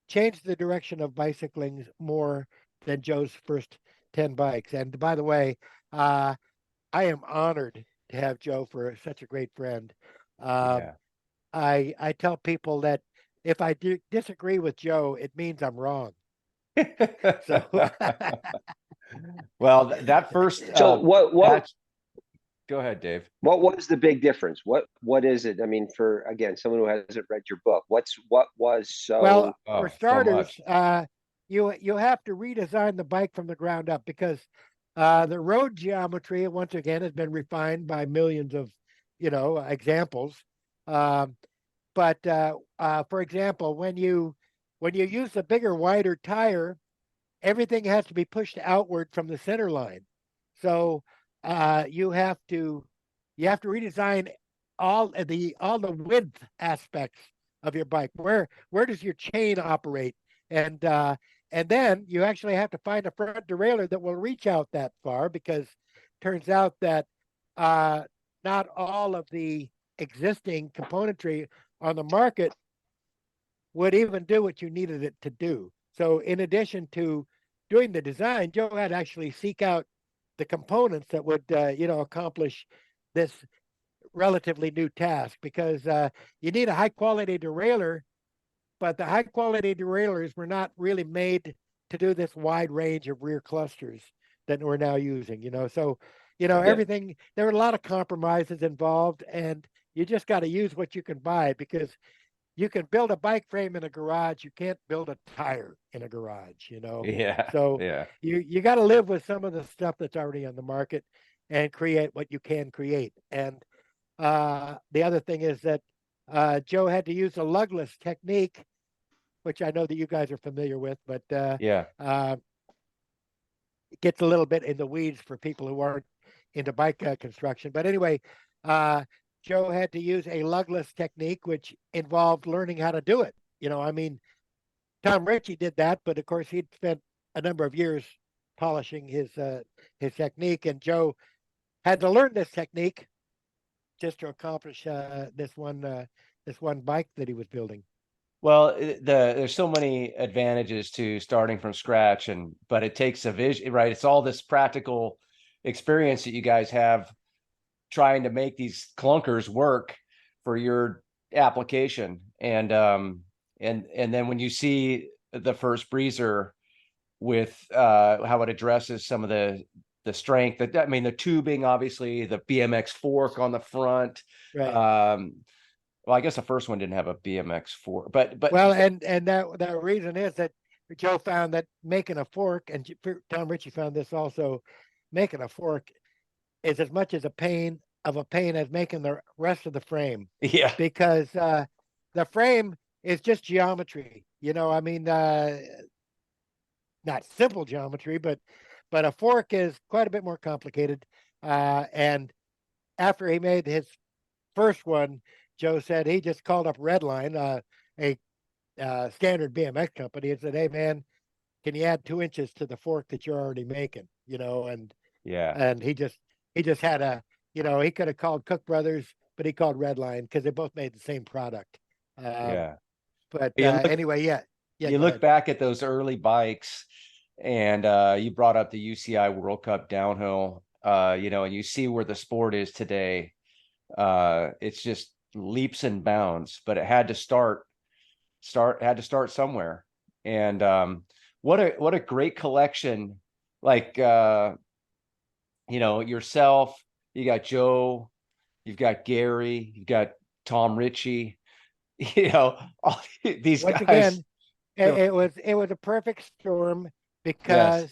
changed the direction of bicycling more than Joe's first 10 bikes. And by the way, I am honored to have Joe for such a great friend. Yeah. I tell people that if I disagree with Joe, it means I'm wrong. So Well, that first so what batch. Go ahead, Dave. What was the big difference? What is it? I mean, for again, someone who hasn't read your book, what was Well, so for Oh, so starters, much. you have to redesign the bike from the ground up because the road geometry once again has been refined by millions of examples. Um, but for example, when you use the bigger, wider tire, everything has to be pushed outward from the center line. So you have to redesign all the width aspects of your bike. Where does your chain operate? And then you actually have to find a front derailleur that will reach out that far, because turns out that uh, not all of the existing componentry on the market would even do what you needed it to do. So in addition to doing the design, Joe had to actually seek out the components that would accomplish this relatively new task, because you need a high quality derailleur, but the high quality derailleurs were not really made to do this wide range of rear clusters that we're now using. So Yeah. everything, there were a lot of compromises involved, and you just got to use what you can buy, because you can build a bike frame in a garage, you can't build a tire in a garage. Yeah. So Yeah. you got to live with some of the stuff that's already on the market and create what you can create. And the other thing is that Joe had to use a lugless technique, which I know that you guys are familiar with, but Yeah. it gets a little bit in the weeds for people who aren't into bike construction. But anyway, uh, Joe had to use a lugless technique, which involved learning how to do it. I mean, Tom Ritchey did that, but of course he'd spent a number of years polishing his technique, and Joe had to learn this technique just to accomplish this one bike that he was building. Well, there's so many advantages to starting from scratch, but it takes a vision, right? It's all this practical experience that you guys have trying to make these clunkers work for your application. And then when you see the first breezer with how it addresses some of the strength, that I mean the tubing, obviously the BMX fork on the front. Right. Well, I guess the first one didn't have a BMX fork, but Well, and that reason is that Joe found that making a fork, and Tom Ritchie found this also, making a fork is as much as a pain as making the rest of the frame, yeah, because the frame is just geometry. I mean, not simple geometry, but a fork is quite a bit more complicated. And after he made his first one, Joe said he just called up Redline, a standard BMX company, and said, "Hey, man, can you add 2 inches to the fork that you're already making?" And yeah, he just had he could have called Cook Brothers, but he called Redline because they both made the same product. Um, yeah. but You look anyway, yeah, you go look ahead. back at those early bikes, and you brought up the UCI World Cup downhill, and you see where the sport is today. It's just leaps and bounds, but it had to start somewhere. And what a great collection. Like yourself, you got Joe, you've got Gary, you've got Tom Ritchey, all these Once guys. again, it was a perfect storm, Yes. because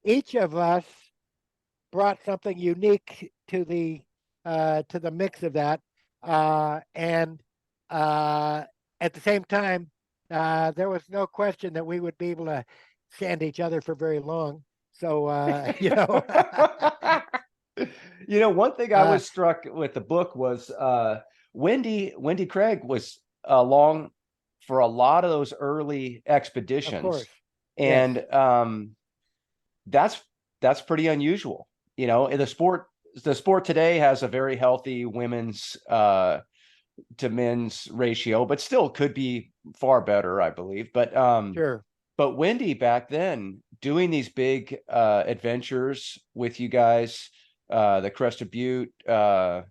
each of us brought something unique to the mix of that, and at the same time, there was no question that we would be able to stand each other for very long. So One thing I uh, was struck with the book was Wendy Craig was along for a lot of those early of expeditions. course, yes, And that's pretty unusual. In the sport today has a very healthy women's to men's ratio, but still could be far better, I believe. sure. But Wendy back then doing these big adventures with you guys, the Crested Butte. I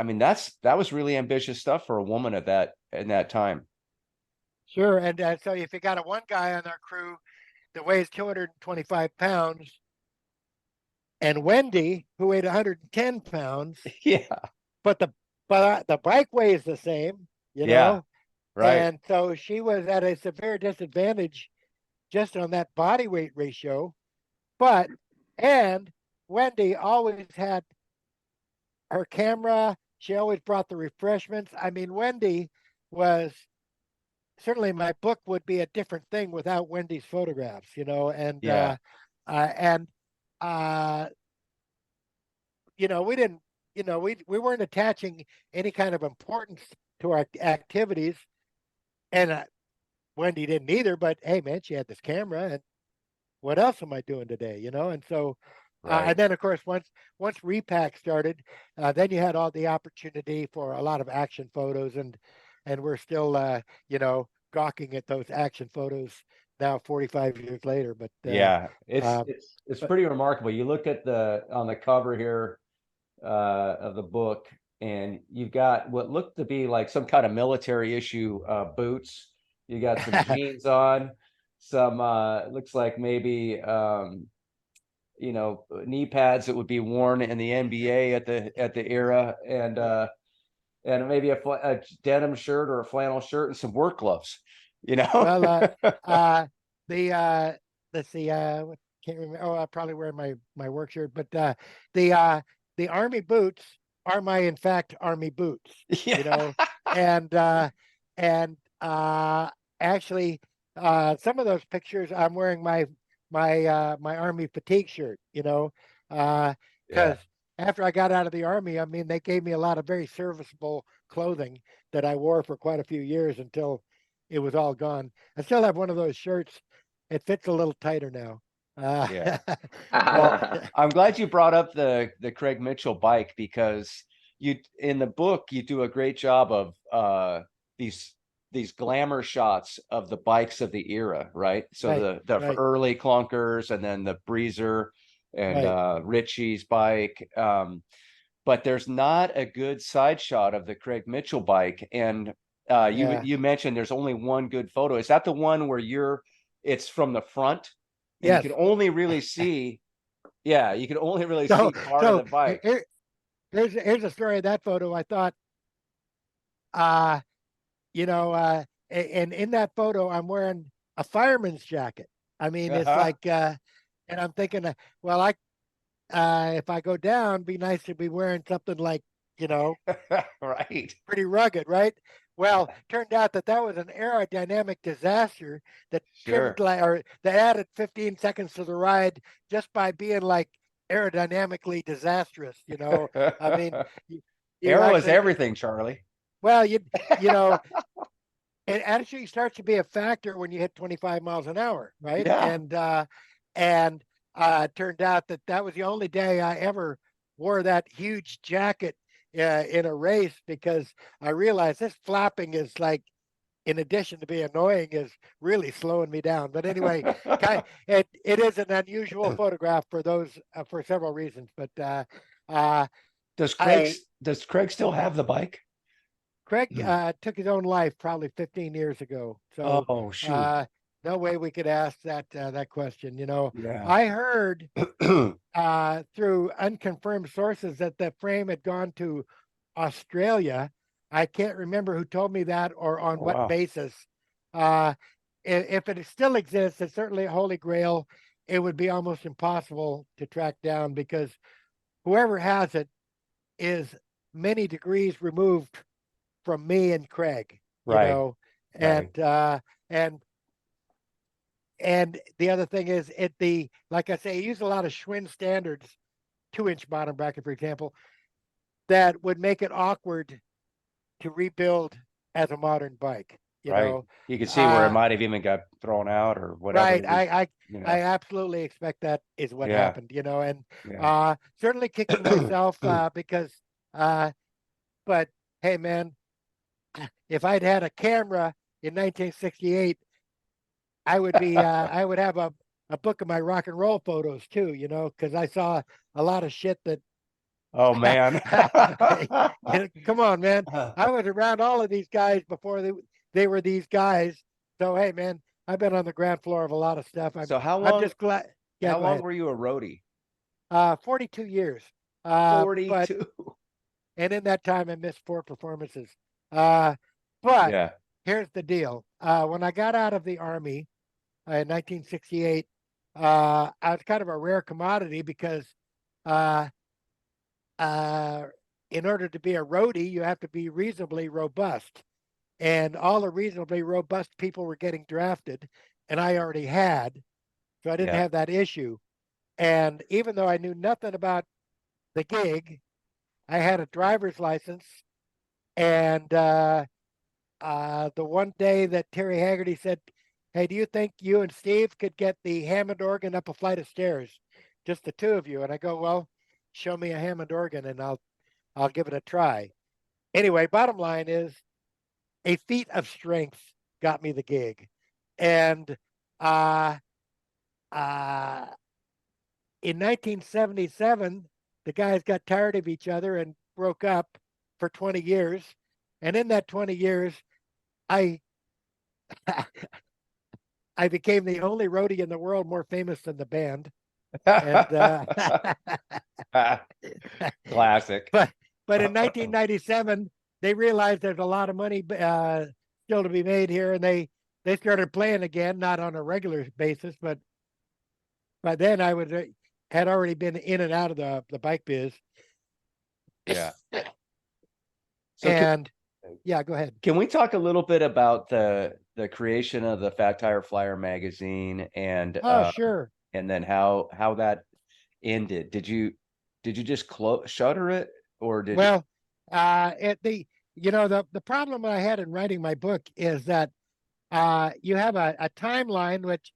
mean, that was really ambitious stuff for a woman at that in that time. Sure, and so if you got one guy on our crew that weighs 225 pounds, and Wendy, who weighed 110 pounds, Yeah. but the bike weighs the same, Yeah. Right. and so she was at a severe disadvantage just on that body weight ratio. But and Wendy always had her camera. She always brought the refreshments. I mean, Wendy was certainly, my book would be a different thing without Wendy's photographs, and Yeah. and uh, we didn't, we weren't attaching any kind of importance to our activities, and Wendy didn't either. But hey, man, she had this camera, and what else am I doing today? And so, Right. and then of course once Repack started, then you had all the opportunity for a lot of action photos, and we're still gawking at those action photos now 45 years later. But Yeah. It's uh, it's it's but pretty remarkable. You look at on the cover here of the book, and you've got what looked to be like some kind of military issue boots. You got some jeans on, some looks like maybe knee pads that would be worn in the NBA at the era, and maybe a denim shirt or a flannel shirt and some work gloves. well, the let's see, can't remember. Oh, I'll probably wear my work shirt, but the uh, the army boots are my, in fact, army boots. Yeah. And and actually, some of those pictures I'm wearing my army fatigue shirt. Yeah. Because after I got out of the army, I mean, they gave me a lot of very serviceable clothing that I wore for quite a few years until it was all gone. I still have one of those shirts. It fits a little tighter now. Yeah. Well, But I'm glad you brought up the Craig Mitchell bike, because you in the book you do a great job of these these glamour shots of the bikes of the era, right? So right, the right, early clunkers, and then the breezer, and right. Ritchie's bike. But there's not a good side shot of the Craig Mitchell bike. And Yeah. you mentioned there's only one good photo. Is that the one where it's from the front, and you Yes. can only really see, yeah, you can only really So see part of so the bike. here's a story of that photo. I thought, uh, and in that photo, I'm wearing a fireman's jacket. I mean, it's Uh-huh. like, and I'm thinking, well, if I go down, be nice to be wearing something like, you know, Right. pretty rugged, right? Well, turned out that was an aerodynamic disaster that trimmed Sure. or that added 15 seconds to the ride just by being like aerodynamically disastrous. I mean, you Arrow is actually, everything, Charlie. well, you know, it actually starts to be a factor when you hit 25 miles an hour, right? Yeah. And it turned out that was the only day I ever wore that huge jacket in a race, because I realized this flapping is like, in addition to being annoying, is really slowing me down. But anyway, it is an unusual photograph for those for several reasons. But uh, I Does Craig still have the bike? Craig took his own life probably 15 years ago. So Oh, shoot. uh, no way we could ask that question. Yeah. I heard through unconfirmed sources that the frame had gone to Australia. I can't remember who told me that or on Oh, what wow. basis. Uh, if it still exists, it's certainly a holy grail. It would be almost impossible to track down, because whoever has it is many degrees removed from me and Craig, Right. Right. and and the other thing is, like I say, use a lot of Schwinn standards, 2-inch bottom bracket, for example, that would make it awkward to rebuild as a modern bike. Right. You can see where it Uh, might have even got thrown out or whatever. right. It was, I absolutely expect that is what yeah. happened. And Yeah. certainly kicking myself because, but hey, man, if I'd had a camera in 1968, I would have a book of my rock and roll photos too, because I saw a lot of shit that Oh, man. come on, man. I was around all of these guys before they were these guys. So hey, man, I've been on the ground floor of a lot of stuff. So I'm just glad. Yeah, how go long ahead. were you a roadie? 42 years. But 42. and in that time I missed 4 performances. But Yeah. here's the deal. When I got out of the Army in 1968, I was kind of a rare commodity because uh, in order to be a roadie, you have to be reasonably robust. And all the reasonably robust people were getting drafted, and I already had, so I didn't Yeah. have that issue. And even though I knew nothing about the gig, I had a driver's license. And the one day that Terry Haggerty said, "Hey, do you think you and Steve could get the Hammond organ up a flight of stairs, just the 2 of you?" And I go, "Well, show me a Hammond organ, and I'll give it a try." Anyway, bottom line is, a feat of strength got me the gig, and uh, uh, in 1977, the guys got tired of each other and broke up for 20 years. And in that 20 years, I I became the only roadie in the world more famous than the band. And Classic. but in 1997, they realized there's a lot of money still to be made here, and they started playing again, not on a regular basis, but by then I was had already been in and out of the bike biz. Yeah. So And yeah, go ahead. can we talk a little bit about the creation of the Fat Tire Flyer magazine and Oh, sure. and then how that ended? Did you just shutter it, or did Well, the problem I had in writing my book is that you have a timeline which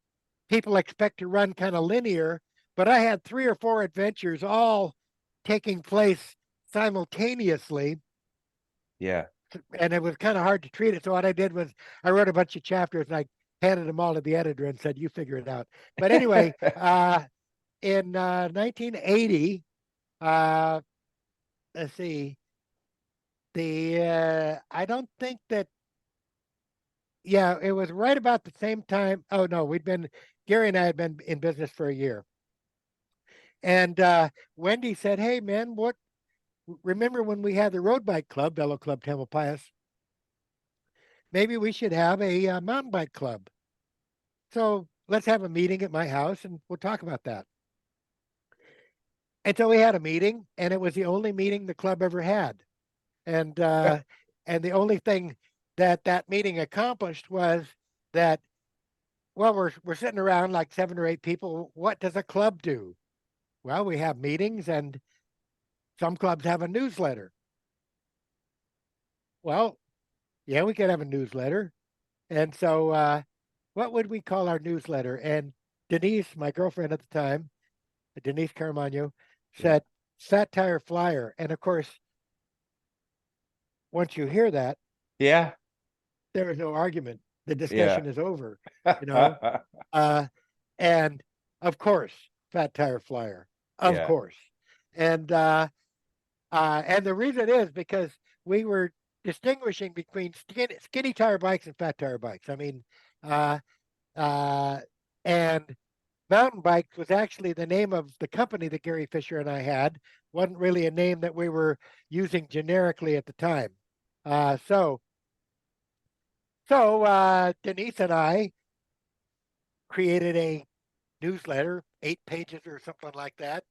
people expect to run kind of linear, but I had 3 or 4 adventures all taking place simultaneously, yeah. and it was kind of hard to treat it. So what I did was I wrote a bunch of chapters and I handed them all to the editor and said, "You figure it out." But anyway, in 1980, let's see, I don't think that, yeah, it was right about the same time. Oh no, Gary and I had been in business for a year. And Wendy said, "Hey man, remember when we had the road bike club, Velo Club Tamalpais? Maybe we should have a mountain bike club. So let's have a meeting at my house and we'll talk about that." And so we had a meeting, and it was the only meeting the club ever had. And and the only thing that meeting accomplished was that, well, we're sitting around like 7 or 8 people. What does a club do? Well, we have meetings, and some clubs have a newsletter. Well, yeah, we could have a newsletter. And so what would we call our newsletter? And Denise, my girlfriend at the time, Denise Carmagno, said Fat Tire Flyer. And of course, once you hear that, Yeah. there is no argument. The Yeah. discussion is over, you know. And of course, Fat Tire Flyer, of Yeah. course. And the reason is because we were distinguishing between skinny tire bikes and fat tire bikes. I mean, uh, and mountain bikes was actually the name of the company that Gary Fisher and I had. Wasn't really a name that we were using generically at the time. So Denise and I created a newsletter, 8 pages or something like that.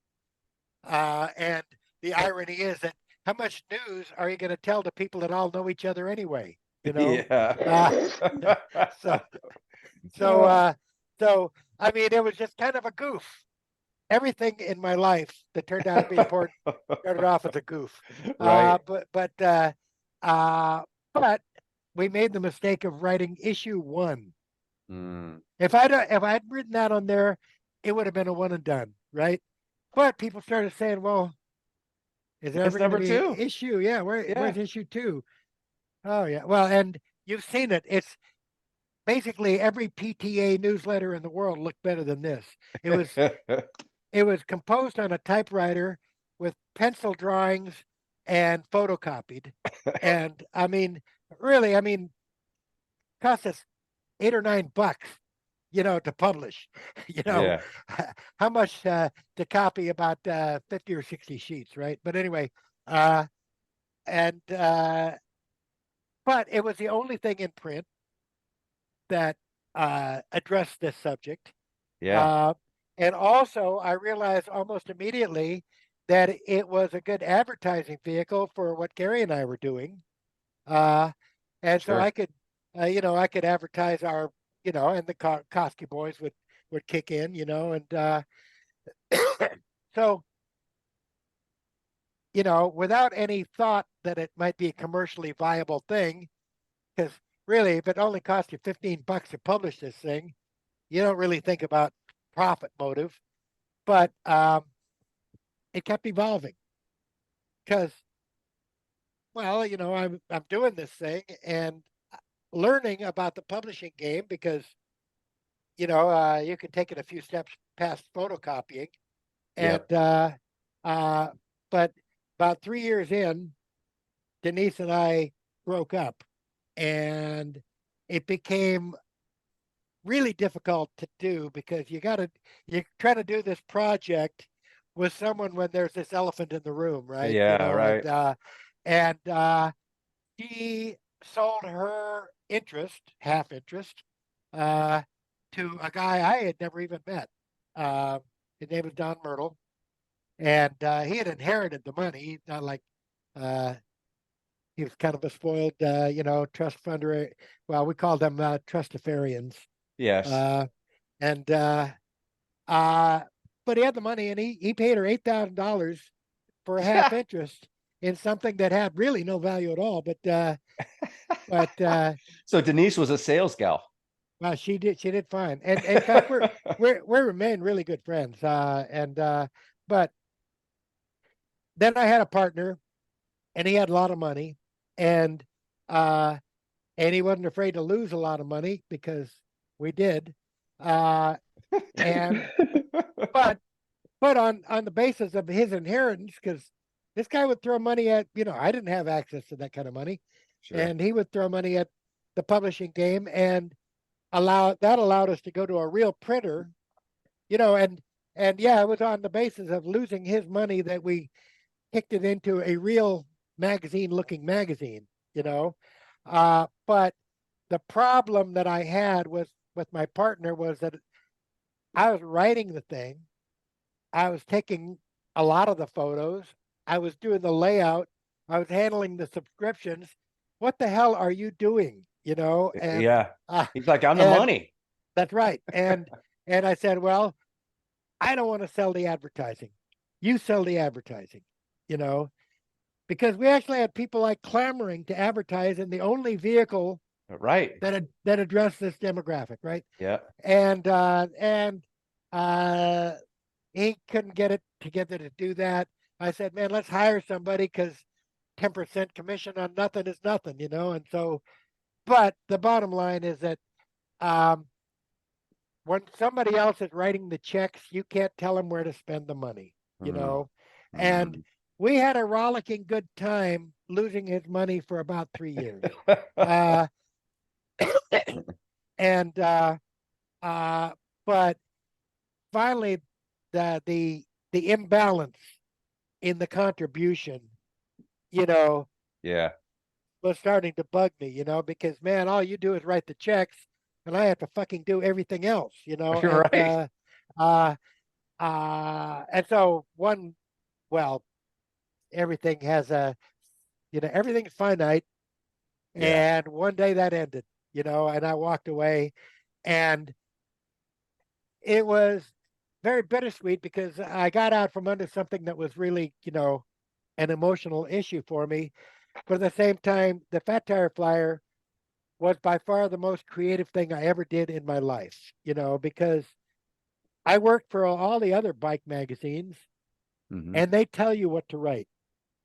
And the irony is that how much news are you going to tell to people that all know each other anyway? You know? Yeah. So, so I mean, it was just kind of a goof. Everything in my life that turned out to be important started off as a goof. Right. But we made the mistake of writing issue 1. Mm. If I'd written that on there, it would have been a one and done, right? But people started saying, "Well, is there It's ever going to number be 2. an issue? Yeah, Yeah. where's issue 2? Oh yeah, well, and you've seen it. It's basically every PTA newsletter in the world looked better than this. It was composed on a typewriter with pencil drawings and photocopied, and I mean, really, I mean, cost us $8 or $9 to publish, Yeah. how much to copy about 50 or 60 sheets, right? But anyway, uh, and but it was the only thing in print that addressed this subject. Yeah. Uh, and also, I realized almost immediately that it was a good advertising vehicle for what Gary and I were doing. Uh, and so I Sure. could, I could advertise our, and the Koski boys would kick in, and so, without any thought that it might be a commercially viable thing, because really, if it only cost you $15 to publish this thing, you don't really think about profit motive. But it kept evolving because, well, I'm doing this thing and learning about the publishing game because you can take it a few steps past photocopying, and Yep. uh, but about 3 years in, Denise and I broke up, and it became really difficult to do because you try to do this project with someone when there's this elephant in the room, right? Yeah. Right. And she sold her interest, half interest, uh, to a guy I had never even met. His name was Don Myrtle, and he had inherited the money. Not like uh, he was kind of a spoiled, trust funder. Well, we called them trustafarians. Yes. Uh, and uh, but he had the money, and he paid her $8,000 for a half interest in something that had really no value at all. But So Denise was a sales gal. well, she did fine, and in fact, we remain really good friends. But then I had a partner, and he had a lot of money, and uh, and he wasn't afraid to lose a lot of money because we did. Uh, and but on the basis of his inheritance, because this guy would throw money at, I didn't have access to that kind of money, Sure. and he would throw money at the publishing game, and allowed us to go to a real printer, and yeah, it was on the basis of losing his money that we kicked it into a real looking magazine, but the problem that I had with my partner was that I was writing the thing, I was taking a lot of the photos, I was doing the layout, I was handling the subscriptions. What the hell are you doing? Yeah. Uh, He's like, I'm the and money. that's right. And I said, well, I don't want to sell the advertising. You sell the advertising, you know, because we actually had people like clamoring to advertise in the only vehicle Right. that addressed this demographic, right? Yeah. And uh, he couldn't get it together to do that. I said, man, let's hire somebody because 10% commission on nothing is nothing, And so, but the bottom line is that um, when somebody else is writing the checks, you can't tell them where to spend the money, Mm. And Mm. we had a rollicking good time losing his money for about 3 years. Uh, and uh, but finally, the imbalance in the contribution, you know, Yeah. was starting to bug me, because man, all you do is write the checks, and I have to fucking do everything else, You're right. uh, and so well, everything has everything's finite, Yeah. and one day that ended, and I walked away, and it was very bittersweet because I got out from under something that was really, an emotional issue for me. But at the same time, the Fat Tire Flyer was by far the most creative thing I ever did in my life, because I worked for all the other bike magazines, Hmm. and they tell you what to write.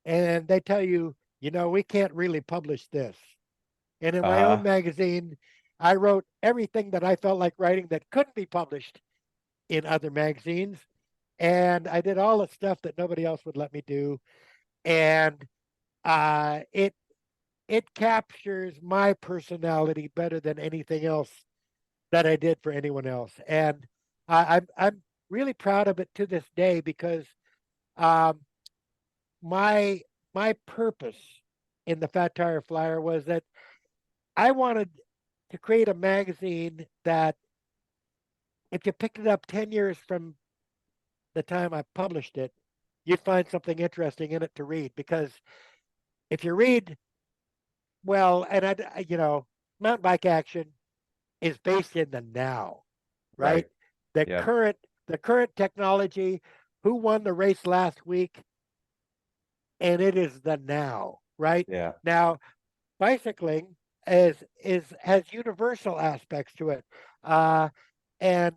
And they tell you, we can't really publish this. And in my own Uh-huh. magazine, I wrote everything that I felt like writing that couldn't be published in other magazines. And I did all the stuff that nobody else would let me do. And it captures my personality better than anything else that I did for anyone else. And I'm really proud of it to this day because um, my my purpose in the Fat Tire Flyer was that I wanted to create a magazine that if you picked it up 10 years from the time I published it, you'd find something interesting in it to read. Because if you read well, and mountain bike action is based in the now, right? Right. The Yeah. current the current technology, who won the race last week, and it is the now, right? Yeah. Now, bicycling is has universal aspects to it. Uh and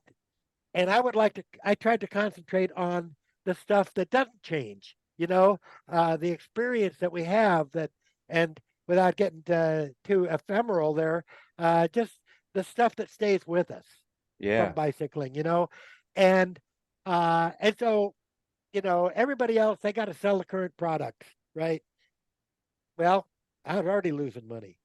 I tried to concentrate on the stuff that doesn't change, the experience that we have and without getting too ephemeral there, just the stuff that stays with us from Yeah. bicycling, and so, everybody else, they got to sell the current product, right? Well, I was already losing money.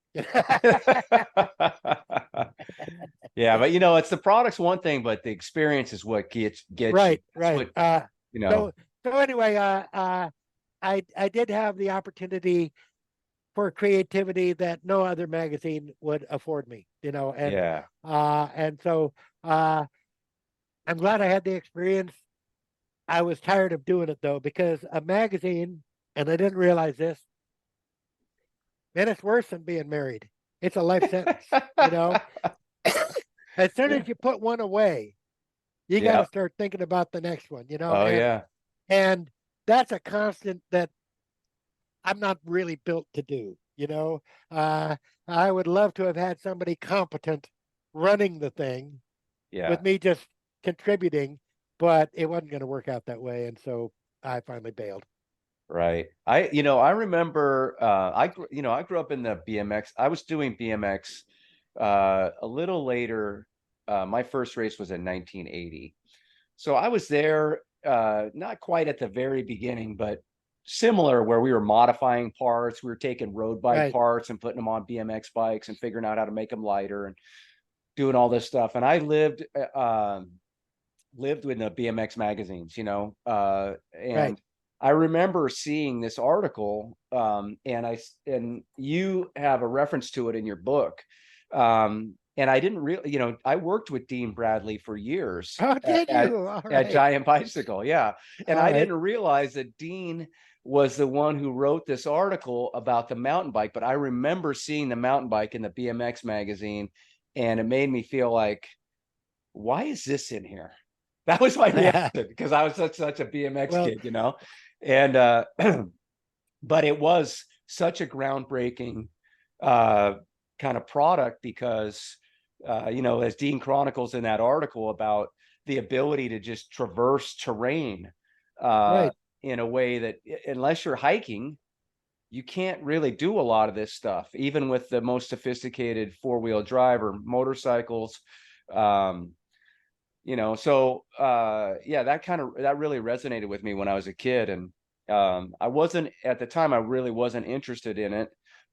Yeah, but it's the product's one thing, but the experience is what gets you. Right, That's right. what, So so anyway, I did have the opportunity for creativity that no other magazine would afford me, yeah, and so I'm glad I had the experience. I was tired of doing it though, because a magazine, and I didn't realize this, man, it's worse than being married. It's a life sentence, you know. As soon as you put one away, you got yeah. to start thinking about the next one, Oh yeah, and that's a constant that I'm not really built to do. I would love to have had somebody competent running the thing yeah. with me just contributing, but it wasn't going to work out that way. And so I finally bailed. Right. I remember, I grew up in the BMX. I was doing BMX a little later. My first race was in 1980. So I was there, not quite at the very beginning, but similar, where we were modifying parts. We were taking road bike Right. parts and putting them on BMX bikes and figuring out how to make them lighter and doing all this stuff. And I lived with the BMX magazines, Right. and I remember seeing this article, and you have a reference to it in your book. And I didn't really, I worked with Dean Bradley for years Oh, did you? All at right. Giant Bicycle. Yeah. And All I right. didn't realize that Dean was the one who wrote this article about the mountain bike. But I remember seeing the mountain bike in the BMX magazine, and it made me feel like, why is this in here? That was my reaction, because I was such a BMX Well, kid, and but it was such a groundbreaking uh, kind of product, because as Dean chronicles in that article about the ability to just traverse terrain uh, right. in a way that, unless you're hiking, you can't really do a lot of this stuff, even with the most sophisticated four-wheel drive or motorcycles. Um, so yeah, that really resonated with me when I was a kid. And I wasn't, at the time, I really wasn't interested in it,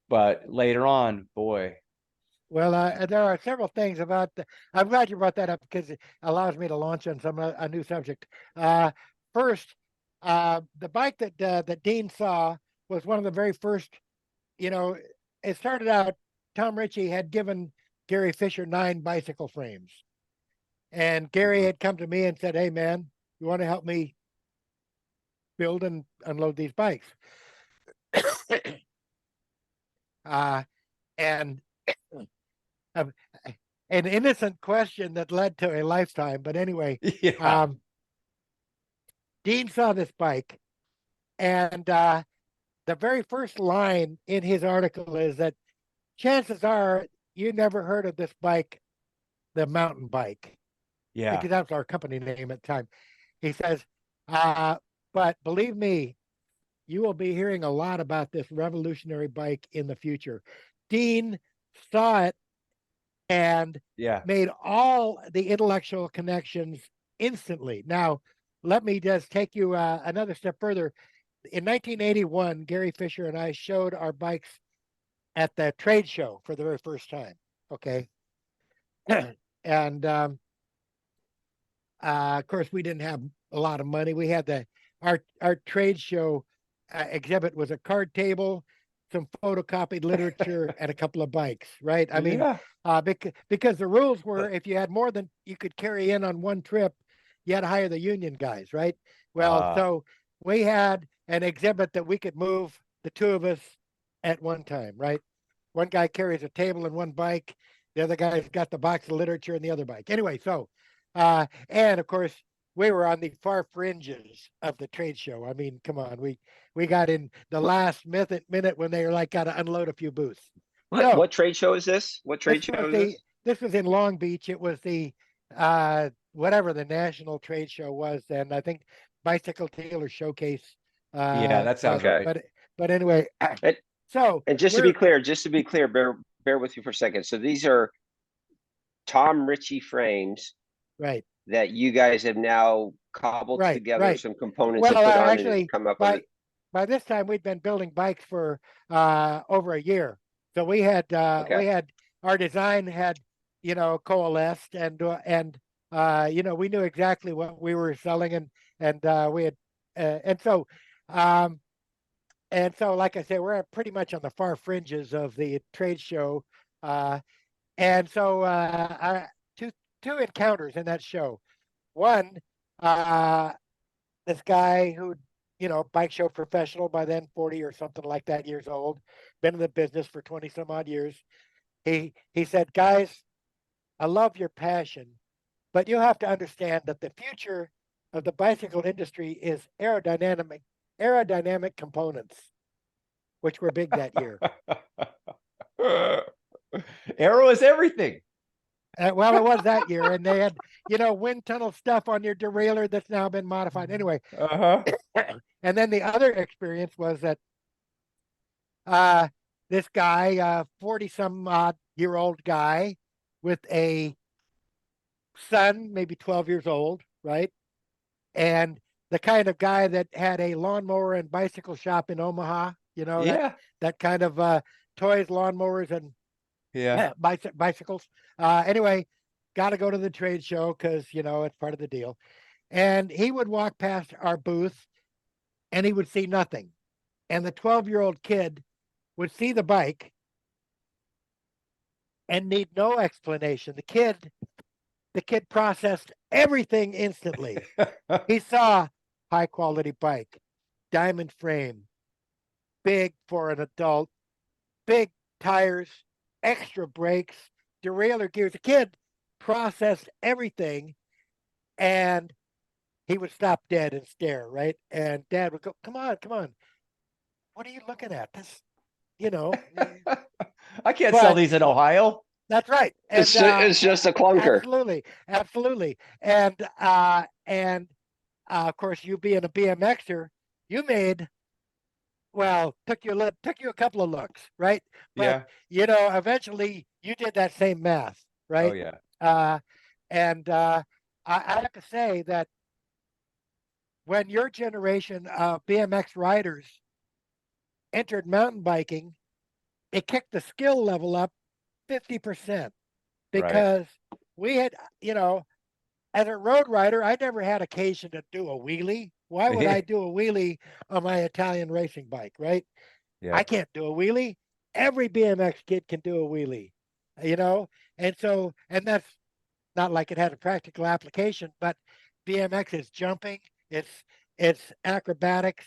but later on, boy. Well, there are several things about I'm glad you brought that up because it allows me to launch on a new subject. First, the bike that Dean saw was one of the very first. You know, it started out. Tom Ritchey had given Gary Fisher 9 bicycle frames, and Gary Mhm. had come to me and said, "Hey, man, you want to help me build and unload these bikes?" uh, and um, an innocent question that led to a lifetime. But anyway, Yeah. um, Dean saw this bike, and the very first line in his article is that chances are you never heard of this bike, the mountain bike, Yeah. because that's our company name at the time. He says, uh, but believe me, you will be hearing a lot about this revolutionary bike in the future. Dean saw it and Yeah. made all the intellectual connections instantly. Now, let me just take you another step further. In 1981, Gary Fisher and I showed our bikes at the trade show for the very first time. Okay. And of course, we didn't have a lot of money. We had our trade show exhibit was a card table, some photocopied literature, and a couple of bikes. Right? I mean, Yeah. because the rules were if you had more than you could carry in on one trip, you had to hire the union guys. Right? Well, Uh, so we had an exhibit that we could move the two of us at one time. Right? One guy carries a table and one bike. The other guy's got the box of literature and the other bike. Anyway, so and of course, we were on the far fringes of the trade show. I mean, come on, we got in the last minute when they were like got to unload a few booths. So What trade show is this? What trade show is this? this was in Long Beach. It was the whatever the national trade show was, and I think Bicycle Dealer Showcase. yeah, that sounds Okay. right. But anyway, And, so and just to be clear, bear with you for a second. So these are Tom Ritchey frames right. that you guys have now cobbled Right, together right. some components Well, and put on and actually, come up with by this time we'd been building bikes for over a year, so we had Okay. our design had coalesced and we knew exactly what we were selling and we had and so like I said, we're pretty much on the far fringes of the trade show, and so two encounters in that show. One, this guy who, bike show professional by then, 40 or something like that years old, been in the business for 20 some odd years. He said, guys, I love your passion, but you have to understand that the future of the bicycle industry is aerodynamic components, which were big that year. Arrow is everything. Well, it was that year, and they had, wind tunnel stuff on your derailleur that's now been modified. Anyway, Uh-huh. and then the other experience was that this guy, 40 some odd year old guy with a son, maybe 12 years old, right? And the kind of guy that had a lawnmower and bicycle shop in Omaha, Yeah. that kind of toys, lawnmowers, and Yeah. bicycles. Anyway, got to go to the trade show because, it's part of the deal. And he would walk past our booth and he would see nothing. And the 12-year-old kid would see the bike and need no explanation. The kid processed everything instantly. He saw high quality bike, diamond frame, big for an adult, big tires, extra brakes, derailleur gears. The kid processed everything, and he would stop dead and stare, right? And Dad would go, come on, what are you looking at? This, I can't sell but these in Ohio. that's right. And It's just a clunker. absolutely. And of course, you being a BMXer, you made took you a couple of looks, right? But Yeah. eventually you did that same math, Oh right? yeah. And I have to say that when your generation of BMX riders entered mountain biking, it kicked the skill level up 50% Right. because we had, as a road rider, I never had occasion to do a wheelie. Why would I do a wheelie on my Italian racing bike, right? Yeah. I can't do a wheelie. Every BMX kid can do a wheelie, and so, and that's not like it has a practical application, but BMX is jumping, it's acrobatics,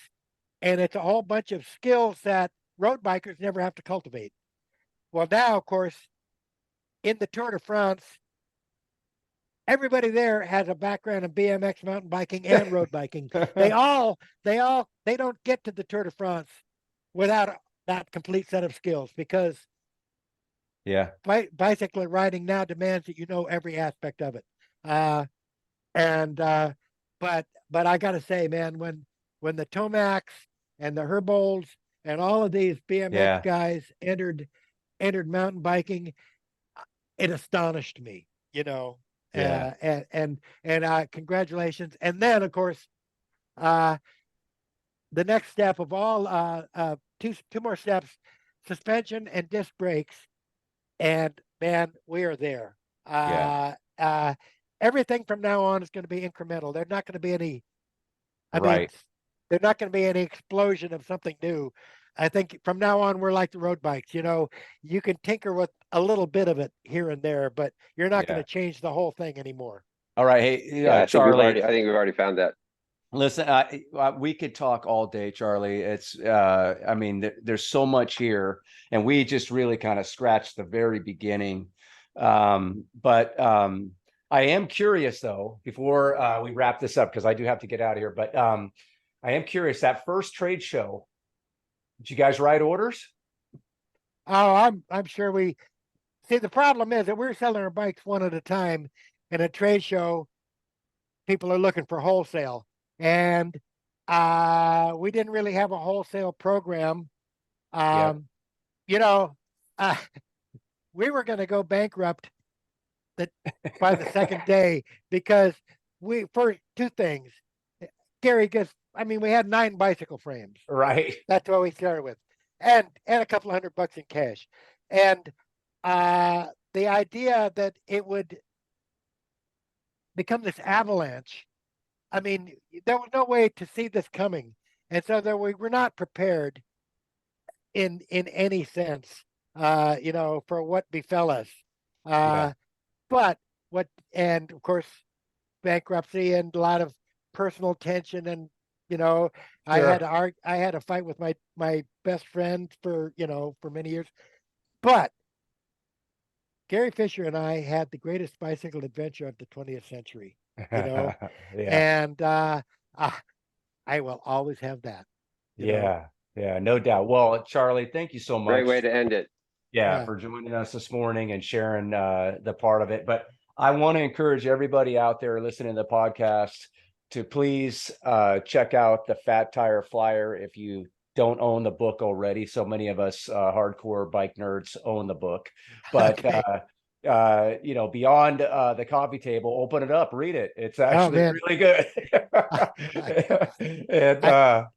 and it's a whole bunch of skills that road bikers never have to cultivate. Well, now, of course, in the Tour de France, everybody there has a background in BMX mountain biking and road biking. They don't get to the Tour de France without that complete set of skills because Yeah. bicycle riding now demands that you know every aspect of it. And but I gotta say, man, when the Tomacs and the Herbolds and all of these BMX guys entered mountain biking, it astonished me, Yeah. and congratulations. And then of course, the next step of all, two more steps, suspension and disc brakes. And man, we are there. Everything from now on is going to be incremental. There's not going to be any, I mean, Right. there's not going to be any explosion of something new. I think from now on, we're like the road bikes. You can tinker with a little bit of it here and there, but you're not going Yeah. to change the whole thing anymore. All right. Hey, Yeah, Charlie. I think we've already found that. Listen, we could talk all day, Charlie. It's, I mean, there's so much here, and we just really kind of scratched the very beginning. But I am curious, though, before we wrap this up, because I do have to get out of here. But I am curious, that first trade show, did you guys write orders? Oh, I'm sure we see. The problem is that we're selling our bikes one at a time. In a trade show, people are looking for wholesale, and we didn't really have a wholesale program. Yep. You know, uh, we were going to go bankrupt by the second day because for two things. Gary gets, I mean, we had 9 bicycle frames. Right. That's what we started with, and a couple $100 in cash, and the idea that it would become this avalanche. I mean, there was no way to see this coming, and so that we were not prepared in any sense, for what befell us. Yeah. But and of course, bankruptcy and a lot of personal tension, and I Sure. had a fight with my best friend for many years, but Gary Fisher and I had the greatest bicycle adventure of the 20th century, Yeah. and I will always have that. Yeah. Yeah. No doubt. Well, Charlie, thank you so much. Great way to end it. Yeah, for joining us this morning and sharing the part of it. But I want to encourage everybody out there listening to the podcast to please check out the Fat Tire Flyer if you don't own the book already. So many of us hardcore bike nerds own the book. But beyond the coffee table, open it up, read it. It's actually really good. And I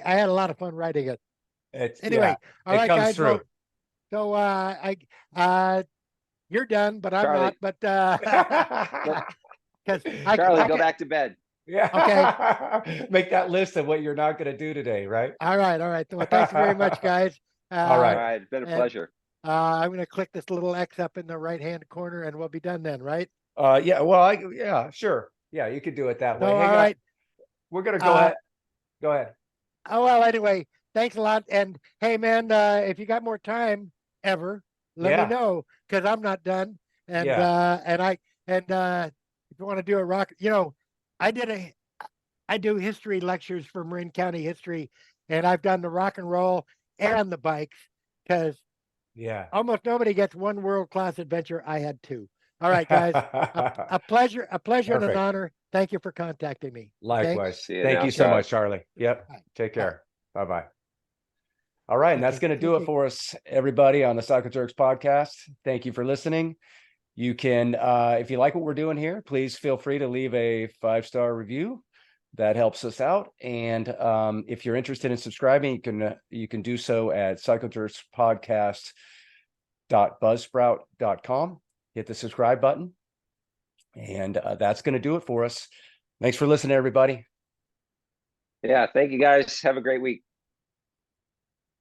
had a lot of fun writing it. Anyway, all right, guys. Through. So you're done, but I'm Charlie. not. But because Charlie, go back to bed. Yeah. Okay. Make that list of what you're not going to do today, right? All right. Well, thanks very much, guys. All right. It's been a pleasure. I'm going to click this little X up in the right-hand corner, and we'll be done then, right? Yeah. Well, sure. Yeah, you could do it that way. All right. We're going to go ahead. Go ahead. Oh, well, anyway, thanks a lot. And hey, man, if you got more time ever, let me know, because I'm not done. And if you want to do a rock, I do history lectures for Marin County history, and I've done the rock and roll and the bikes, because almost nobody gets one world-class adventure. I had 2. All right, guys, a pleasure and an honor. Thank you for contacting me. Likewise. Okay? Thank you so much, Charlie. Yep. Take care. Bye-bye. All right. And that's going to do it for us, everybody, on the Cycle Jerks podcast. Thank you for listening. You can, if you like what we're doing here, please feel free to leave a 5-star review. That helps us out. And if you're interested in subscribing, you can do so at cyclejerkspodcast.buzzsprout.com. Hit the subscribe button. And that's going to do it for us. Thanks for listening, everybody. Yeah. Thank you, guys. Have a great week.